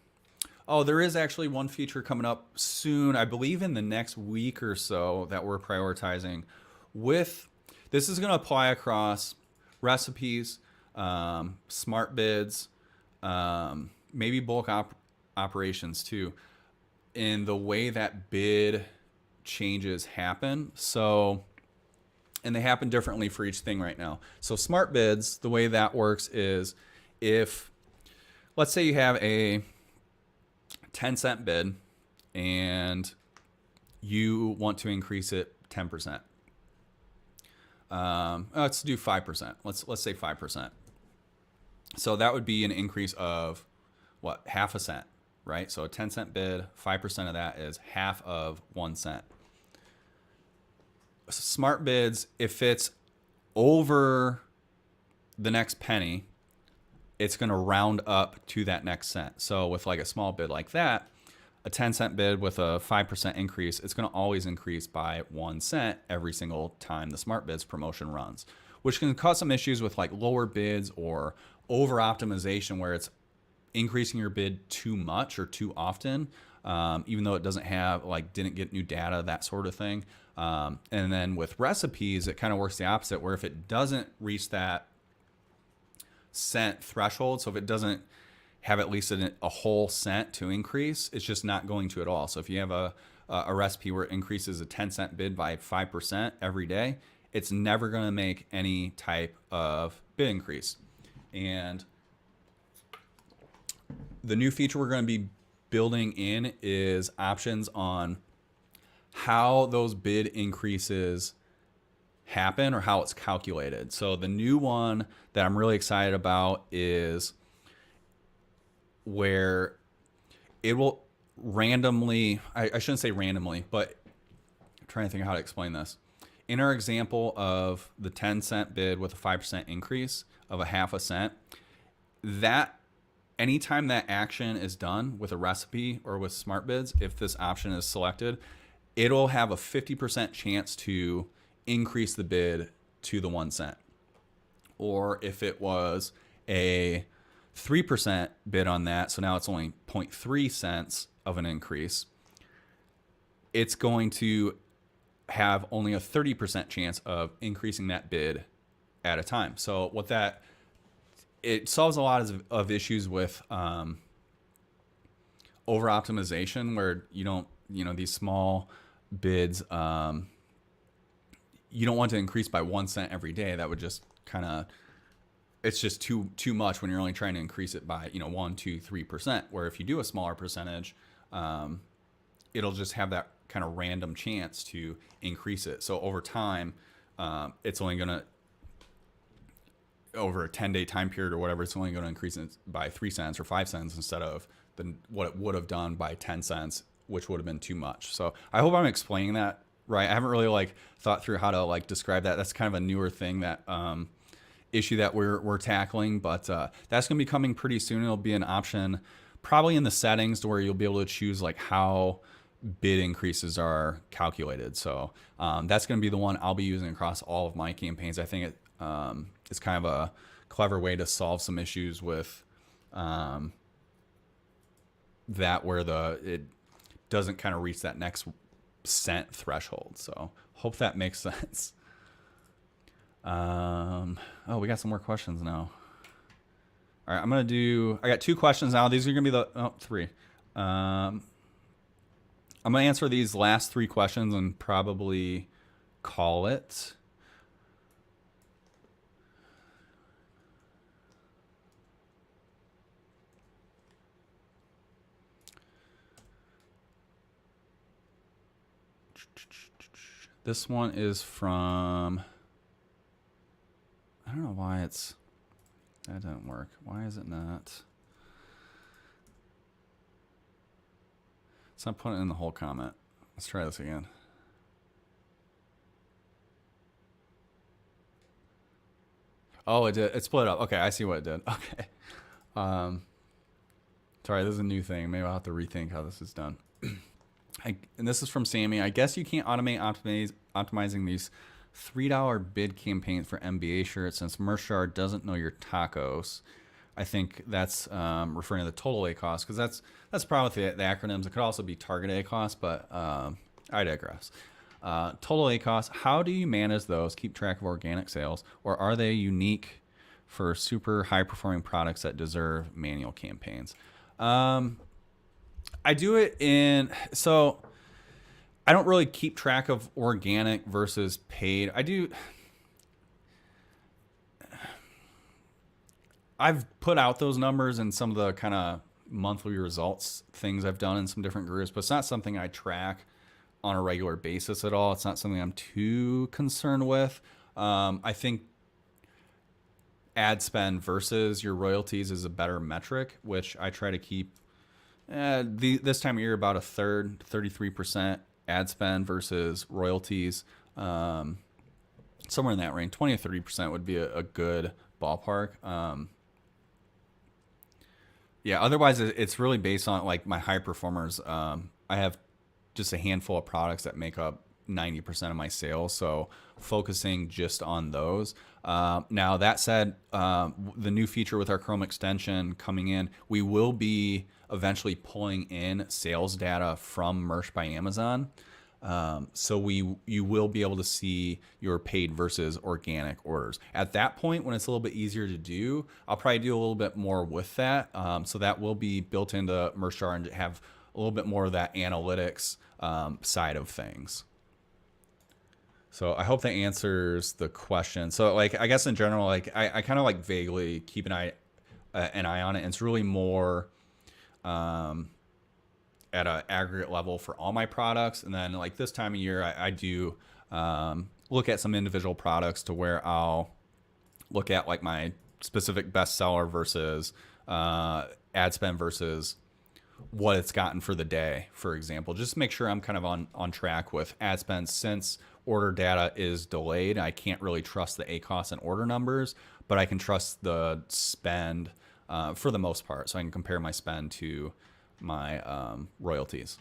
Oh, there is actually one feature coming up soon, I believe in the next week or so, that we're prioritizing. This is going to apply across recipes, smart bids, maybe bulk operations too, in the way that bid changes happen. So, and they happen differently for each thing right now. So smart bids, the way that works is, if, let's say you have a 10-cent bid and you want to increase it 10%. Let's do 5%. Let's say 5%. So that would be an increase of what? Half a cent, right? So a 10-cent bid, 5% of that is half of 1 cent. Smart bids, if it's over the next penny, it's going to round up to that next cent. So with like a small bid like that, a 10-cent bid with a 5% increase, it's going to always increase by 1 cent every single time the smart bids promotion runs, which can cause some issues with like lower bids or over optimization, where it's increasing your bid too much or too often, even though it doesn't have, like, didn't get new data, that sort of thing. And then with recipes, it kind of works the opposite, where if it doesn't reach that cent threshold, so if it doesn't have at least a whole cent to increase, it's just not going to at all. So if you have a recipe where it increases a 10-cent bid by 5% every day, it's never going to make any type of bid increase. And the new feature we're going to be building in is options on how those bid increases happen or how it's calculated. So the new one that I'm really excited about is where it will randomly, I shouldn't say randomly, but I'm trying to think of how to explain this. In our example of the 10-cent bid with a 5% increase of a half a cent, that anytime that action is done with a recipe or with smart bids, if this option is selected, it'll have a 50% chance to increase the bid to the 1 cent. Or if it was a 3% bid on that, so now it's only 0.3 cents of an increase, it's going to have only a 30% chance of increasing that bid at a time. So what that, it solves a lot of issues with over optimization, where you don't, these small bids, you don't want to increase by 1 cent every day. That would just kind of, it's just too much when you're only trying to increase it by 1, 2, 3%. Where if you do a smaller percentage, it'll just have that kind of random chance to increase it. So over time, it's only going to, over a 10-day time period or whatever, it's only going to increase it by 3 cents or 5 cents instead of what it would have done by 10 cents, which would have been too much. So I hope I'm explaining that right. I haven't really thought through how to describe that. That's kind of a newer thing, that issue that we're tackling, but that's going to be coming pretty soon. It'll be an option probably in the settings, to where you'll be able to choose how bid increases are calculated. So that's going to be the one I'll be using across all of my campaigns. I think it's kind of a clever way to solve some issues with that, where it doesn't kind of reach that next cent threshold. So hope that makes sense. Oh, we got some more questions now. All right, I got 2 questions now. These are going to be the 3. I'm going to answer these last 3 questions and probably call it. This one is from, I don't know why that didn't work. Why is it not? It's not putting it in the whole comment. Let's try this again. Oh, it did. It split up. Okay, I see what it did. Okay. Sorry, this is a new thing. Maybe I'll have to rethink how this is done. And this is from Sammy. I guess you can't automate optimizing these $3 bid campaigns for MBA shirts since Mershar doesn't know your tacos. I think that's referring to the total ACOS, because that's the problem with the acronyms. It could also be target ACOS, but I digress. Total ACOS, how do you manage those? Keep track of organic sales, or are they unique for super high performing products that deserve manual campaigns? I do it so I don't really keep track of organic versus paid. I've put out those numbers in some of the kind of monthly results things I've done in some different groups, but it's not something I track on a regular basis at all. It's not something I'm too concerned with. I think ad spend versus your royalties is a better metric, which I try to keep this time of year about a third, 33% ad spend versus royalties. Somewhere in that range, 20 to 30% would be a good ballpark. Yeah, otherwise it's really based on like my high performers. I have just a handful of products that make up 90% of my sales, so focusing just on those. Now that said, the new feature with our Chrome extension coming in, we will be eventually pulling in sales data from Merch by Amazon. So you will be able to see your paid versus organic orders. At that point, when it's a little bit easier to do, I'll probably do a little bit more with that. So that will be built into Merchar and have a little bit more of that analytics side of things. So I hope that answers the question. So like, I guess in general, like I kind of like vaguely keep an eye on it. And it's really more at an aggregate level for all my products. And then like this time of year, I do look at some individual products to where I'll look at like my specific bestseller versus ad spend versus what it's gotten for the day, for example, just to make sure I'm kind of on track with ad spend. Since order data is delayed, I can't really trust the ACOS and order numbers, but I can trust the spend for the most part. So I can compare my spend to my royalties.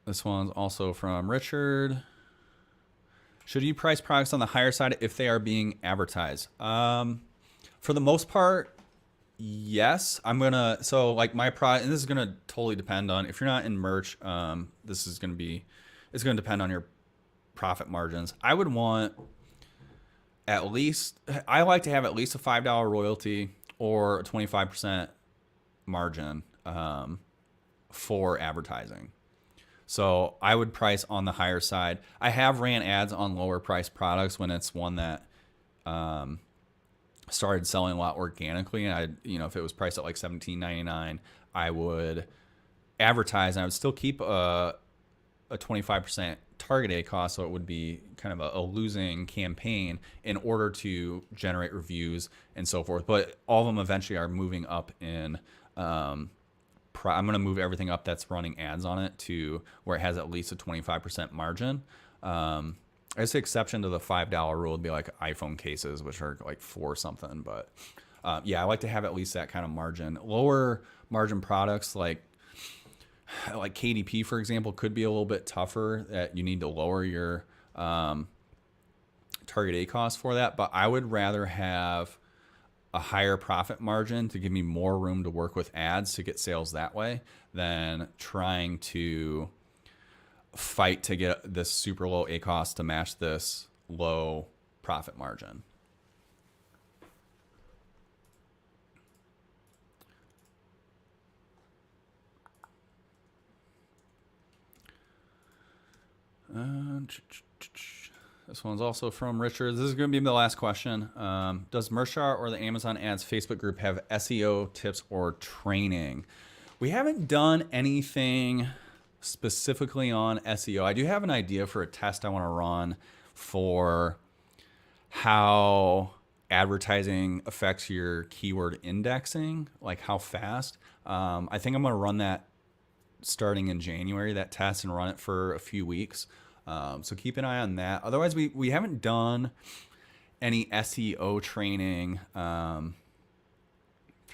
This one's also from Richard. Should you price products on the higher side if they are being advertised? For the most part, yes. So like my product, and this is gonna totally depend on, if you're not in merch, it's gonna depend on your profit margins. I like to have at least a $5 royalty or a 25% margin for advertising. So I would price on the higher side. I have ran ads on lower priced products when it's one that started selling a lot organically. And if it was priced at like $17.99, I would advertise, and I would still keep a 25% target ACOS, so it would be kind of a losing campaign in order to generate reviews and so forth. But all of them eventually are moving up in I'm going to move everything up that's running ads on it to where it has at least a 25% margin. I guess the exception to the $5 rule would be like iPhone cases, which are like $4 something. But yeah, I like to have at least that kind of margin. Lower margin products like KDP, for example, could be a little bit tougher, that you need to lower your target ACOS for that. But I would rather have a higher profit margin to give me more room to work with ads to get sales that way than trying to fight to get this super low ACOS to match this low profit margin. This one's also from Richard. This is going to be the last question. Does Mershar or the Amazon Ads Facebook group have SEO tips or training? We haven't done anything specifically on SEO. I do have an idea for a test I want to run for how advertising affects your keyword indexing, like how fast. I think I'm going to run that starting in January, that test, and run it for a few weeks. So keep an eye on that. Otherwise, we haven't done any SEO training. Trying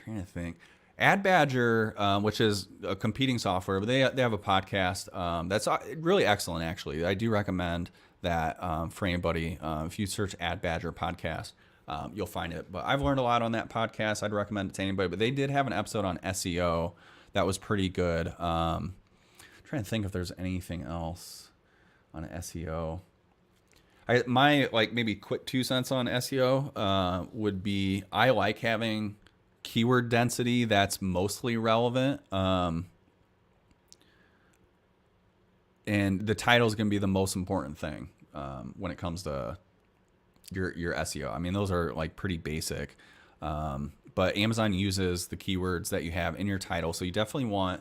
to think. AdBadger, which is a competing software, but they have a podcast that's really excellent, actually. I do recommend that for anybody. If you search AdBadger podcast, you'll find it. But I've learned a lot on that podcast. I'd recommend it to anybody. But they did have an episode on SEO that was pretty good. Trying to think if there's anything else on SEO. My maybe quick 2 cents on SEO would be I like having keyword density that's mostly relevant. And the title is going to be the most important thing when it comes to your SEO. I mean, those are like pretty basic. But Amazon uses the keywords that you have in your title. So you definitely want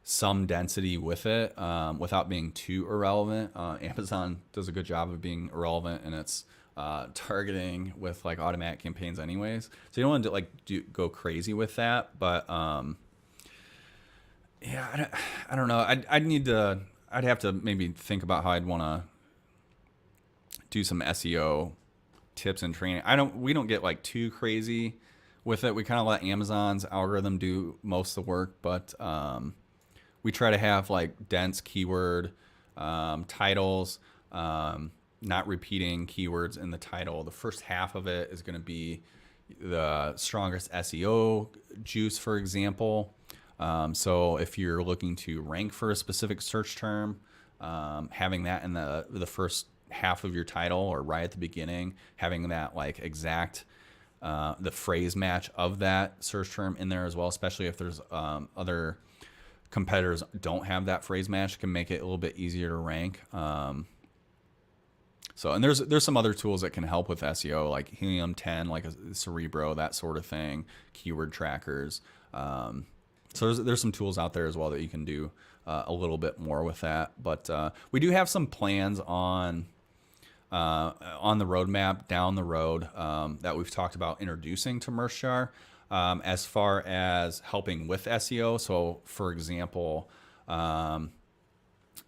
some density with it without being too irrelevant. Amazon does a good job of being irrelevant in its targeting with like automatic campaigns anyways. So you don't want to go crazy with that. But yeah, I don't know. I'd have to maybe think about how I'd want to do some SEO tips and training. We don't get like too crazy with it. We kind of let Amazon's algorithm do most of the work, but we try to have like dense keyword titles, not repeating keywords in the title. The first half of it is going to be the strongest SEO juice, for example. So if you're looking to rank for a specific search term, having that in the first half of your title or right at the beginning, having that like exact the phrase match of that search term in there as well, especially if there's other competitors don't have that phrase match, can make it a little bit easier to rank. And there's some other tools that can help with SEO, like Helium 10, like a Cerebro, that sort of thing, keyword trackers. So there's some tools out there as well that you can do a little bit more with that. But we do have some plans on the roadmap down the road that we've talked about introducing to Mershar as far as helping with SEO. So, for example,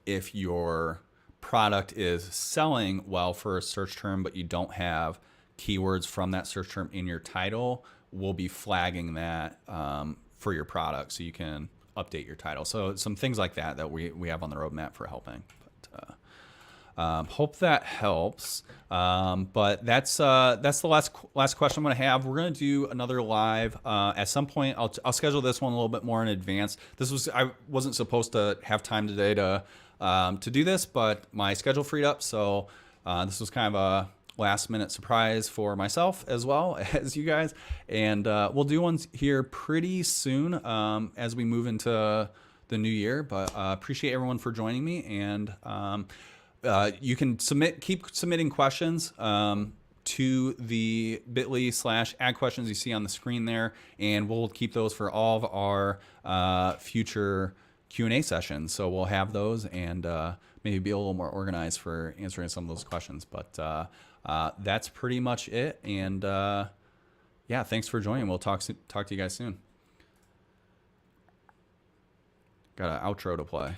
if your product is selling well for a search term, but you don't have keywords from that search term in your title, we'll be flagging that for your product so you can update your title. So some things like that we have on the roadmap for helping. But hope that helps. But that's the last question I'm going to have. We're going to do another live at some point. I'll schedule this one a little bit more in advance. I wasn't supposed to have time today to do this, but my schedule freed up. So this was kind of a last minute surprise for myself as well as you guys. And we'll do ones here pretty soon as we move into the new year. But appreciate everyone for joining me. And you can keep submitting questions to the bit.ly/ad questions you see on the screen there. And we'll keep those for all of our future Q&A sessions. So we'll have those and maybe be a little more organized for answering some of those questions. But that's pretty much it. And yeah, thanks for joining. We'll talk to you guys soon. Got an outro to play.